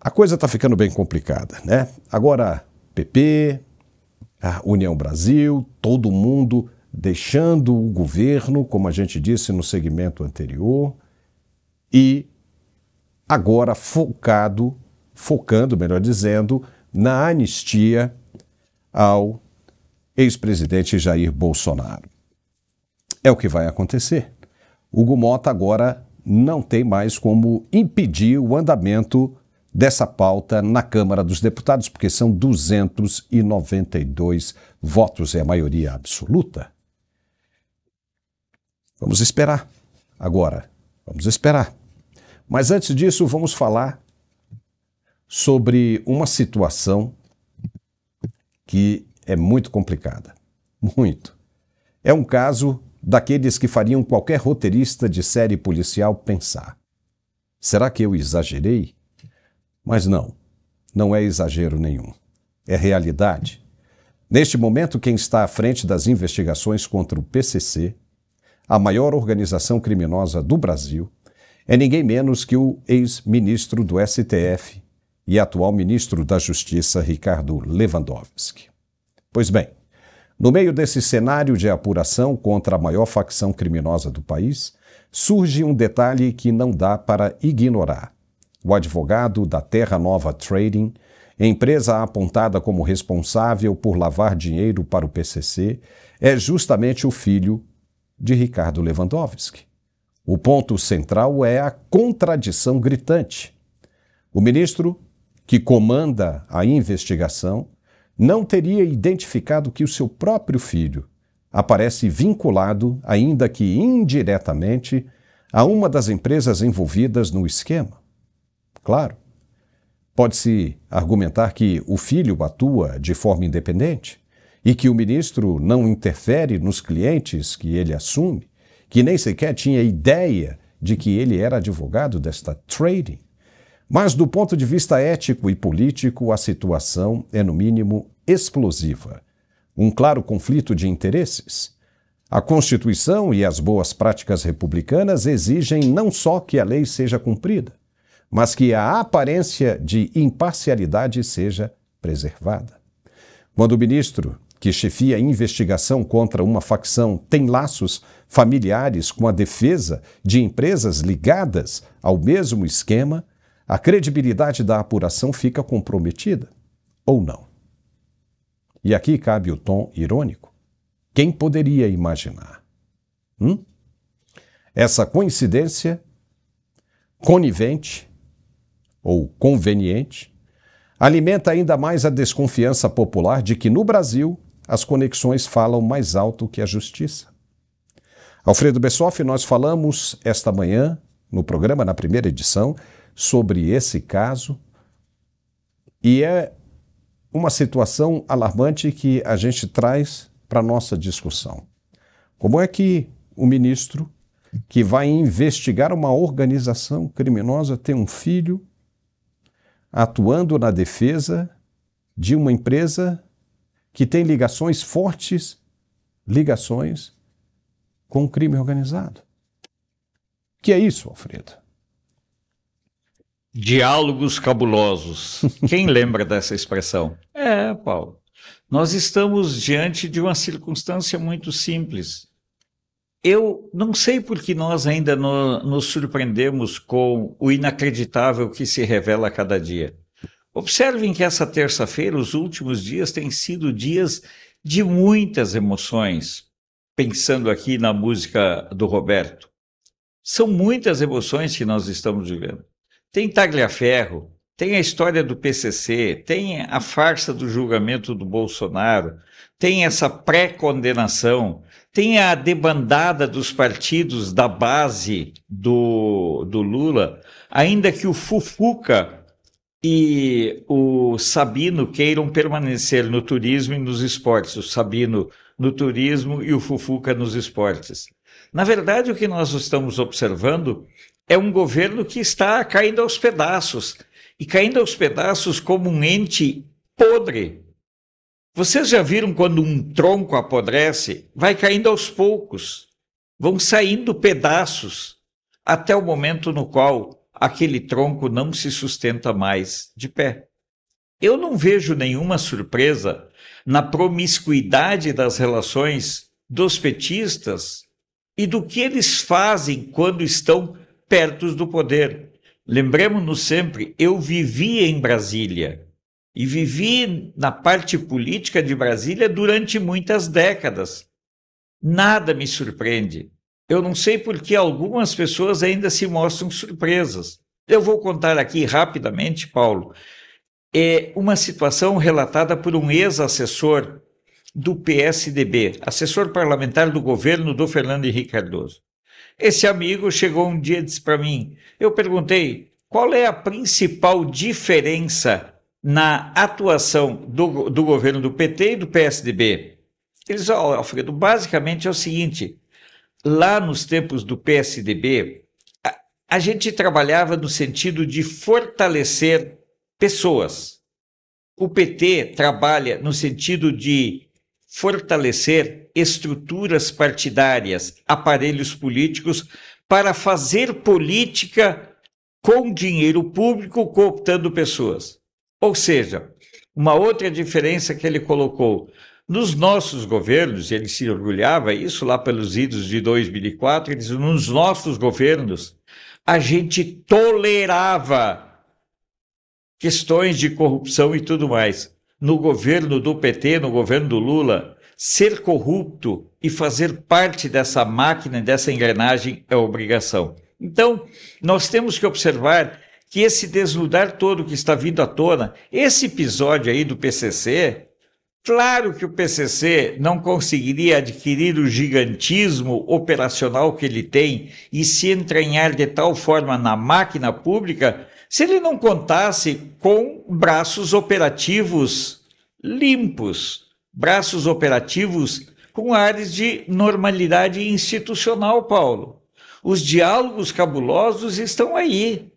A coisa está ficando bem complicada, né? Agora, PP, a União Brasil, todo mundo deixando o governo, como a gente disse no segmento anterior, e agora focando, melhor dizendo, na anistia ao ex-presidente Jair Bolsonaro. É o que vai acontecer. Hugo Mota agora não tem mais como impedir o andamento dessa pauta na Câmara dos Deputados, porque são 292 votos, é a maioria absoluta. Vamos esperar. Agora, vamos esperar. Mas antes disso, vamos falar sobre uma situação que é muito complicada. Muito. É um caso daqueles que fariam qualquer roteirista de série policial pensar. Será que eu exagerei? Mas não é exagero nenhum. É realidade. Neste momento, quem está à frente das investigações contra o PCC, a maior organização criminosa do Brasil, é ninguém menos que o ex-ministro do STF e atual ministro da Justiça, Ricardo Lewandowski. Pois bem, no meio desse cenário de apuração contra a maior facção criminosa do país, surge um detalhe que não dá para ignorar. O advogado da Terra Nova Trading, empresa apontada como responsável por lavar dinheiro para o PCC, é justamente o filho de Ricardo Lewandowski. O ponto central é a contradição gritante. O ministro, que comanda a investigação, não teria identificado que o seu próprio filho aparece vinculado, ainda que indiretamente, a uma das empresas envolvidas no esquema. Claro, pode-se argumentar que o filho atua de forma independente e que o ministro não interfere nos clientes que ele assume, que nem sequer tinha ideia de que ele era advogado desta trading. Mas, do ponto de vista ético e político, a situação é, no mínimo, explosiva. Um claro conflito de interesses. A Constituição e as boas práticas republicanas exigem não só que a lei seja cumprida, mas que a aparência de imparcialidade seja preservada. Quando o ministro que chefia a investigação contra uma facção, tem laços familiares com a defesa de empresas ligadas ao mesmo esquema, a credibilidade da apuração fica comprometida, ou não? E aqui cabe o tom irônico. Quem poderia imaginar? Essa coincidência conivente ou conveniente alimenta ainda mais a desconfiança popular de que no Brasil as conexões falam mais alto que a justiça. Alfredo Bessoff, nós falamos esta manhã no programa, na primeira edição, sobre esse caso, e é uma situação alarmante que a gente traz para a nossa discussão. Como é que o ministro, que vai investigar uma organização criminosa, tem um filho atuando na defesa de uma empresa que tem fortes ligações com o crime organizado? Que é isso, Alfredo? Diálogos cabulosos. Quem lembra dessa expressão? Paulo. Nós estamos diante de uma circunstância muito simples. Eu não sei por que nós ainda nos surpreendemos com o inacreditável que se revela a cada dia. Observem que essa terça-feira, os últimos dias, têm sido dias de muitas emoções. Pensando aqui na música do Roberto. São muitas emoções que nós estamos vivendo. Tem Tagliaferro, tem a história do PCC, tem a farsa do julgamento do Bolsonaro, tem essa pré-condenação, tem a debandada dos partidos da base do Lula, ainda que o Fufuca e o Sabino queiram permanecer no turismo e nos esportes, o Sabino no turismo e o Fufuca nos esportes. Na verdade, o que nós estamos observando é um governo que está caindo aos pedaços, e caindo aos pedaços como um ente podre. Vocês já viram quando um tronco apodrece? Vai caindo aos poucos, vão saindo pedaços, até o momento no qual aquele tronco não se sustenta mais de pé. Eu não vejo nenhuma surpresa na promiscuidade das relações dos petistas e do que eles fazem quando estão perto do poder. Lembremos-nos sempre, eu vivi em Brasília e vivi na parte política de Brasília durante muitas décadas. Nada me surpreende. Eu não sei por que algumas pessoas ainda se mostram surpresas. Eu vou contar aqui rapidamente, Paulo, uma situação relatada por um ex-assessor do PSDB, assessor parlamentar do governo do Fernando Henrique Cardoso. Esse amigo chegou um dia e disse para mim, eu perguntei, qual é a principal diferença na atuação do governo do PT e do PSDB? Ele disse, Alfredo, basicamente é o seguinte, lá nos tempos do PSDB, a gente trabalhava no sentido de fortalecer pessoas. O PT trabalha no sentido de fortalecer estruturas partidárias, aparelhos políticos, para fazer política com dinheiro público, cooptando pessoas. Ou seja, uma outra diferença que ele colocou, nos nossos governos, ele se orgulhava, isso lá pelos idos de 2004, ele disse, nos nossos governos, a gente tolerava questões de corrupção e tudo mais. No governo do PT, no governo do Lula, ser corrupto e fazer parte dessa máquina, dessa engrenagem é obrigação. Então, nós temos que observar que esse desnudar todo que está vindo à tona, esse episódio aí do PCC, claro que o PCC não conseguiria adquirir o gigantismo operacional que ele tem e se entranhar de tal forma na máquina pública se ele não contasse com braços operativos limpos, braços operativos com áreas de normalidade institucional, Paulo. Os diálogos cabulosos estão aí.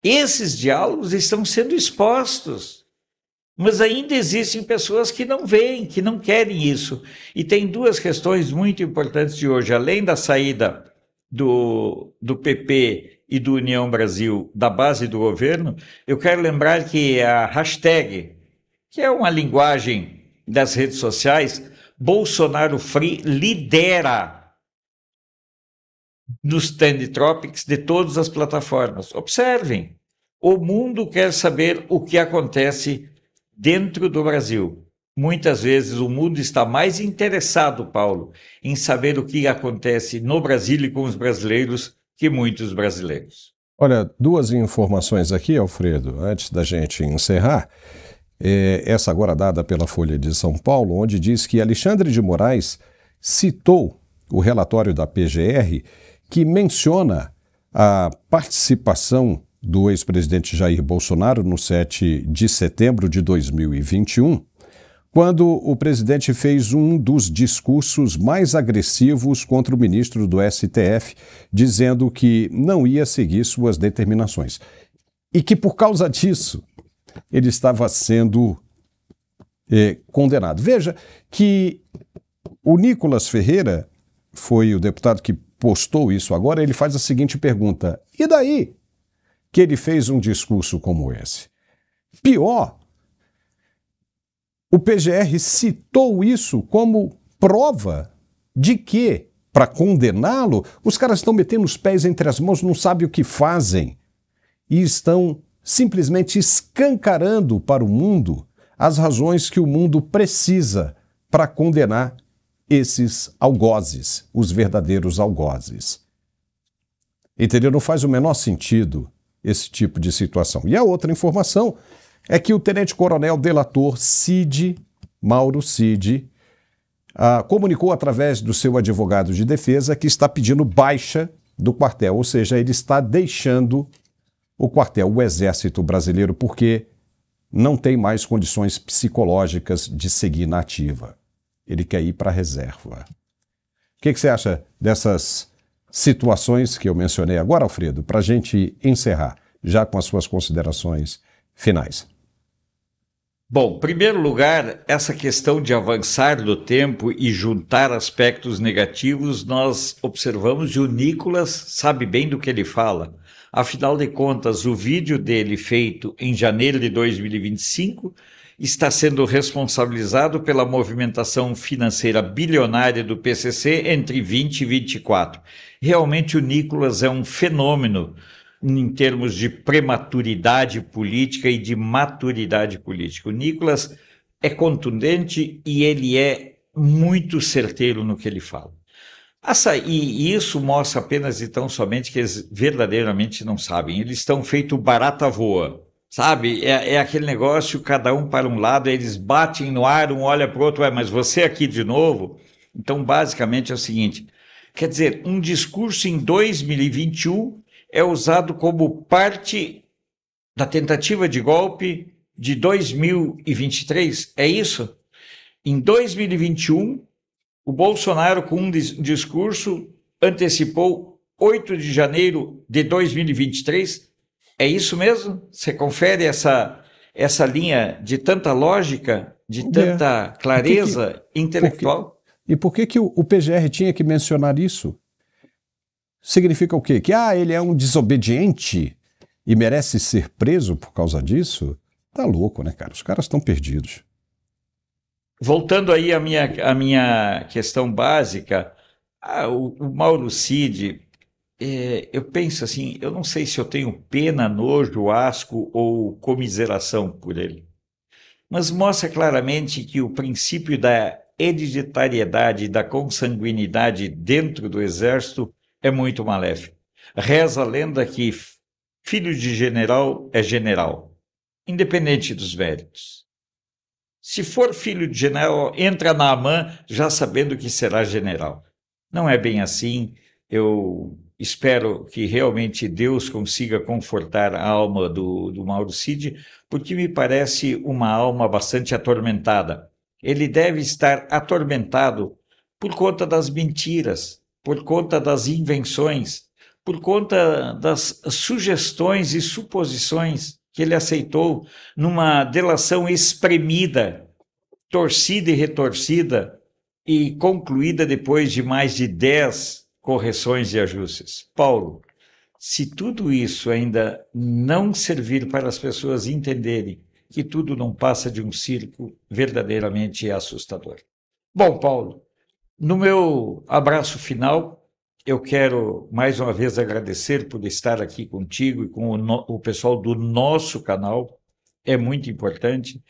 Esses diálogos estão sendo expostos. Mas ainda existem pessoas que não veem, que não querem isso. E tem duas questões muito importantes de hoje. Além da saída do PP e do União Brasil da base do governo, eu quero lembrar que a hashtag, que é uma linguagem das redes sociais, Bolsonaro Free lidera nos Trend Topics de todas as plataformas. Observem, o mundo quer saber o que acontece dentro do Brasil. Muitas vezes o mundo está mais interessado, Paulo, em saber o que acontece no Brasil e com os brasileiros que muitos brasileiros. Olha, duas informações aqui, Alfredo, antes da gente encerrar. Essa agora dada pela Folha de São Paulo, onde diz que Alexandre de Moraes citou o relatório da PGR que menciona a participação do ex-presidente Jair Bolsonaro no 7 de setembro de 2021, quando o presidente fez um dos discursos mais agressivos contra o ministro do STF, dizendo que não ia seguir suas determinações. E que por causa disso ele estava sendo condenado. Veja que o Nicolas Ferreira, foi o deputado que postou isso agora, ele faz a seguinte pergunta: e daí que ele fez um discurso como esse? Pior, o PGR citou isso como prova de que, para condená-lo, os caras estão metendo os pés entre as mãos, não sabem o que fazem e estão simplesmente escancarando para o mundo as razões que o mundo precisa para condenar esses algozes, os verdadeiros algozes. Entendeu? Não faz o menor sentido esse tipo de situação. E a outra informação é que o tenente-coronel delator Mauro Cid, comunicou através do seu advogado de defesa que está pedindo baixa do quartel, ou seja, ele está deixando o quartel, o Exército Brasileiro, porque não tem mais condições psicológicas de seguir na ativa. Ele quer ir para a reserva. O que você acha dessas situações que eu mencionei agora, Alfredo, para a gente encerrar, já com as suas considerações finais? Bom, em primeiro lugar, essa questão de avançar do tempo e juntar aspectos negativos, nós observamos e o Nicolas sabe bem do que ele fala. Afinal de contas, o vídeo dele feito em janeiro de 2025 está sendo responsabilizado pela movimentação financeira bilionária do PCC entre 20 e 24. Realmente o Nicolas é um fenômeno em termos de prematuridade política e de maturidade política. O Nicolas é contundente e ele é muito certeiro no que ele fala. E isso mostra apenas e tão somente que eles verdadeiramente não sabem. Eles estão feito barata voa, sabe? É aquele negócio, cada um para um lado, eles batem no ar, um olha para o outro, mas você aqui de novo? Então, basicamente é o seguinte, quer dizer, um discurso em 2021 é usado como parte da tentativa de golpe de 2023, é isso? Em 2021, o Bolsonaro, com um discurso, antecipou 8 de janeiro de 2023. É isso mesmo? Você confere essa linha de tanta lógica, de tanta clareza intelectual? E por que o PGR tinha que mencionar isso? Significa o quê? Que ele é um desobediente e merece ser preso por causa disso? Tá louco, né, cara? Os caras estão perdidos. Voltando aí à minha questão básica, o Mauro Cid, eu penso assim, eu não sei se eu tenho pena, nojo, asco ou comiseração por ele, mas mostra claramente que o princípio da hereditariedade e da consanguinidade dentro do Exército é muito maléfico. Reza a lenda que filho de general é general, independente dos méritos. Se for filho de general, entra na AMAN já sabendo que será general. Não é bem assim. Eu espero que realmente Deus consiga confortar a alma do Mauro Cid, porque me parece uma alma bastante atormentada. Ele deve estar atormentado por conta das mentiras, por conta das invenções, por conta das sugestões e suposições que ele aceitou numa delação espremida, torcida e retorcida e concluída depois de mais de 10 correções e ajustes. Paulo, se tudo isso ainda não servir para as pessoas entenderem que tudo não passa de um circo verdadeiramente assustador. Bom, Paulo, no meu abraço final, eu quero mais uma vez agradecer por estar aqui contigo e com o pessoal do nosso canal, é muito importante,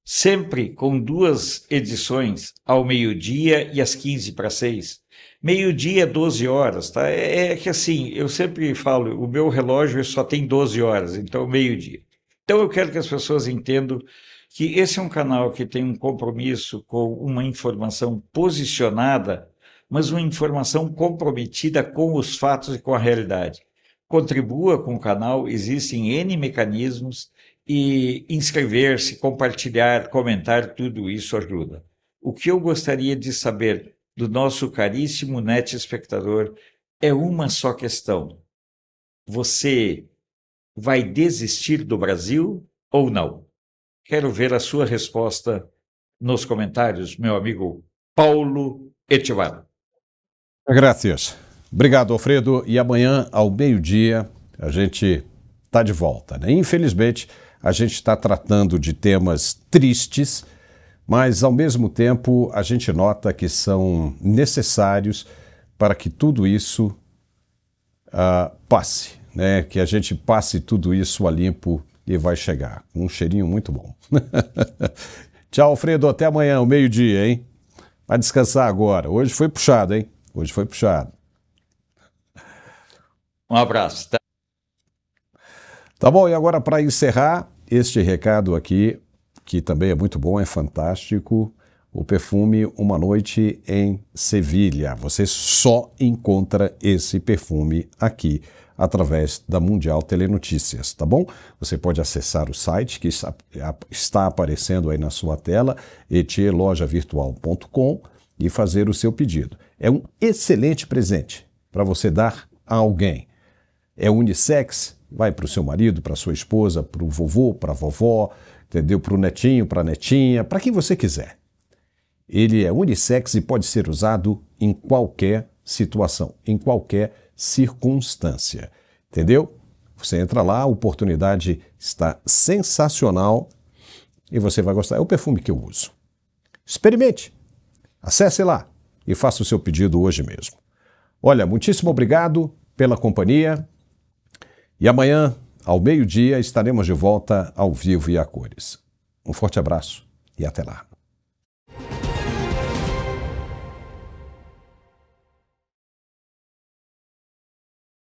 sempre com 2 edições, ao meio-dia e às 15:45. Meio-dia, 12 horas, tá? É que assim, eu sempre falo, o meu relógio só tem 12 horas, então meio-dia. Então eu quero que as pessoas entendam que esse é um canal que tem um compromisso com uma informação posicionada, mas uma informação comprometida com os fatos e com a realidade. Contribua com o canal, existem N mecanismos, e inscrever-se, compartilhar, comentar, tudo isso ajuda. O que eu gostaria de saber do nosso caríssimo net espectador é uma só questão. Você vai desistir do Brasil ou não? Quero ver a sua resposta nos comentários, meu amigo Paulo Etivar. Graças. Obrigado, Alfredo. E amanhã, ao meio-dia, a gente está de volta, né? Infelizmente, a gente está tratando de temas tristes, mas, ao mesmo tempo, a gente nota que são necessários para que tudo isso passe, né? Que a gente passe tudo isso a limpo e vai chegar. Um cheirinho muito bom. Tchau, Alfredo. Até amanhã, ao meio-dia, hein? Vai descansar agora. Hoje foi puxado, hein? Hoje foi puxado. Um abraço. Tá bom, e agora para encerrar, este recado aqui, que também é muito bom, é fantástico, o perfume Uma Noite em Sevilha. Você só encontra esse perfume aqui, através da Mundial Telenotícias, tá bom? Você pode acessar o site que está aparecendo aí na sua tela, etielojavirtual.com, e fazer o seu pedido. É um excelente presente para você dar a alguém. É unissex, vai para o seu marido, para a sua esposa, para o vovô, para a vovó, entendeu? Para o netinho, para a netinha, para quem você quiser. Ele é unissex e pode ser usado em qualquer situação, em qualquer circunstância, entendeu? Você entra lá, a oportunidade está sensacional e você vai gostar. É o perfume que eu uso. Experimente, acesse lá e faça o seu pedido hoje mesmo. Olha, muitíssimo obrigado pela companhia. E amanhã, ao meio-dia, estaremos de volta ao vivo e a cores. Um forte abraço e até lá.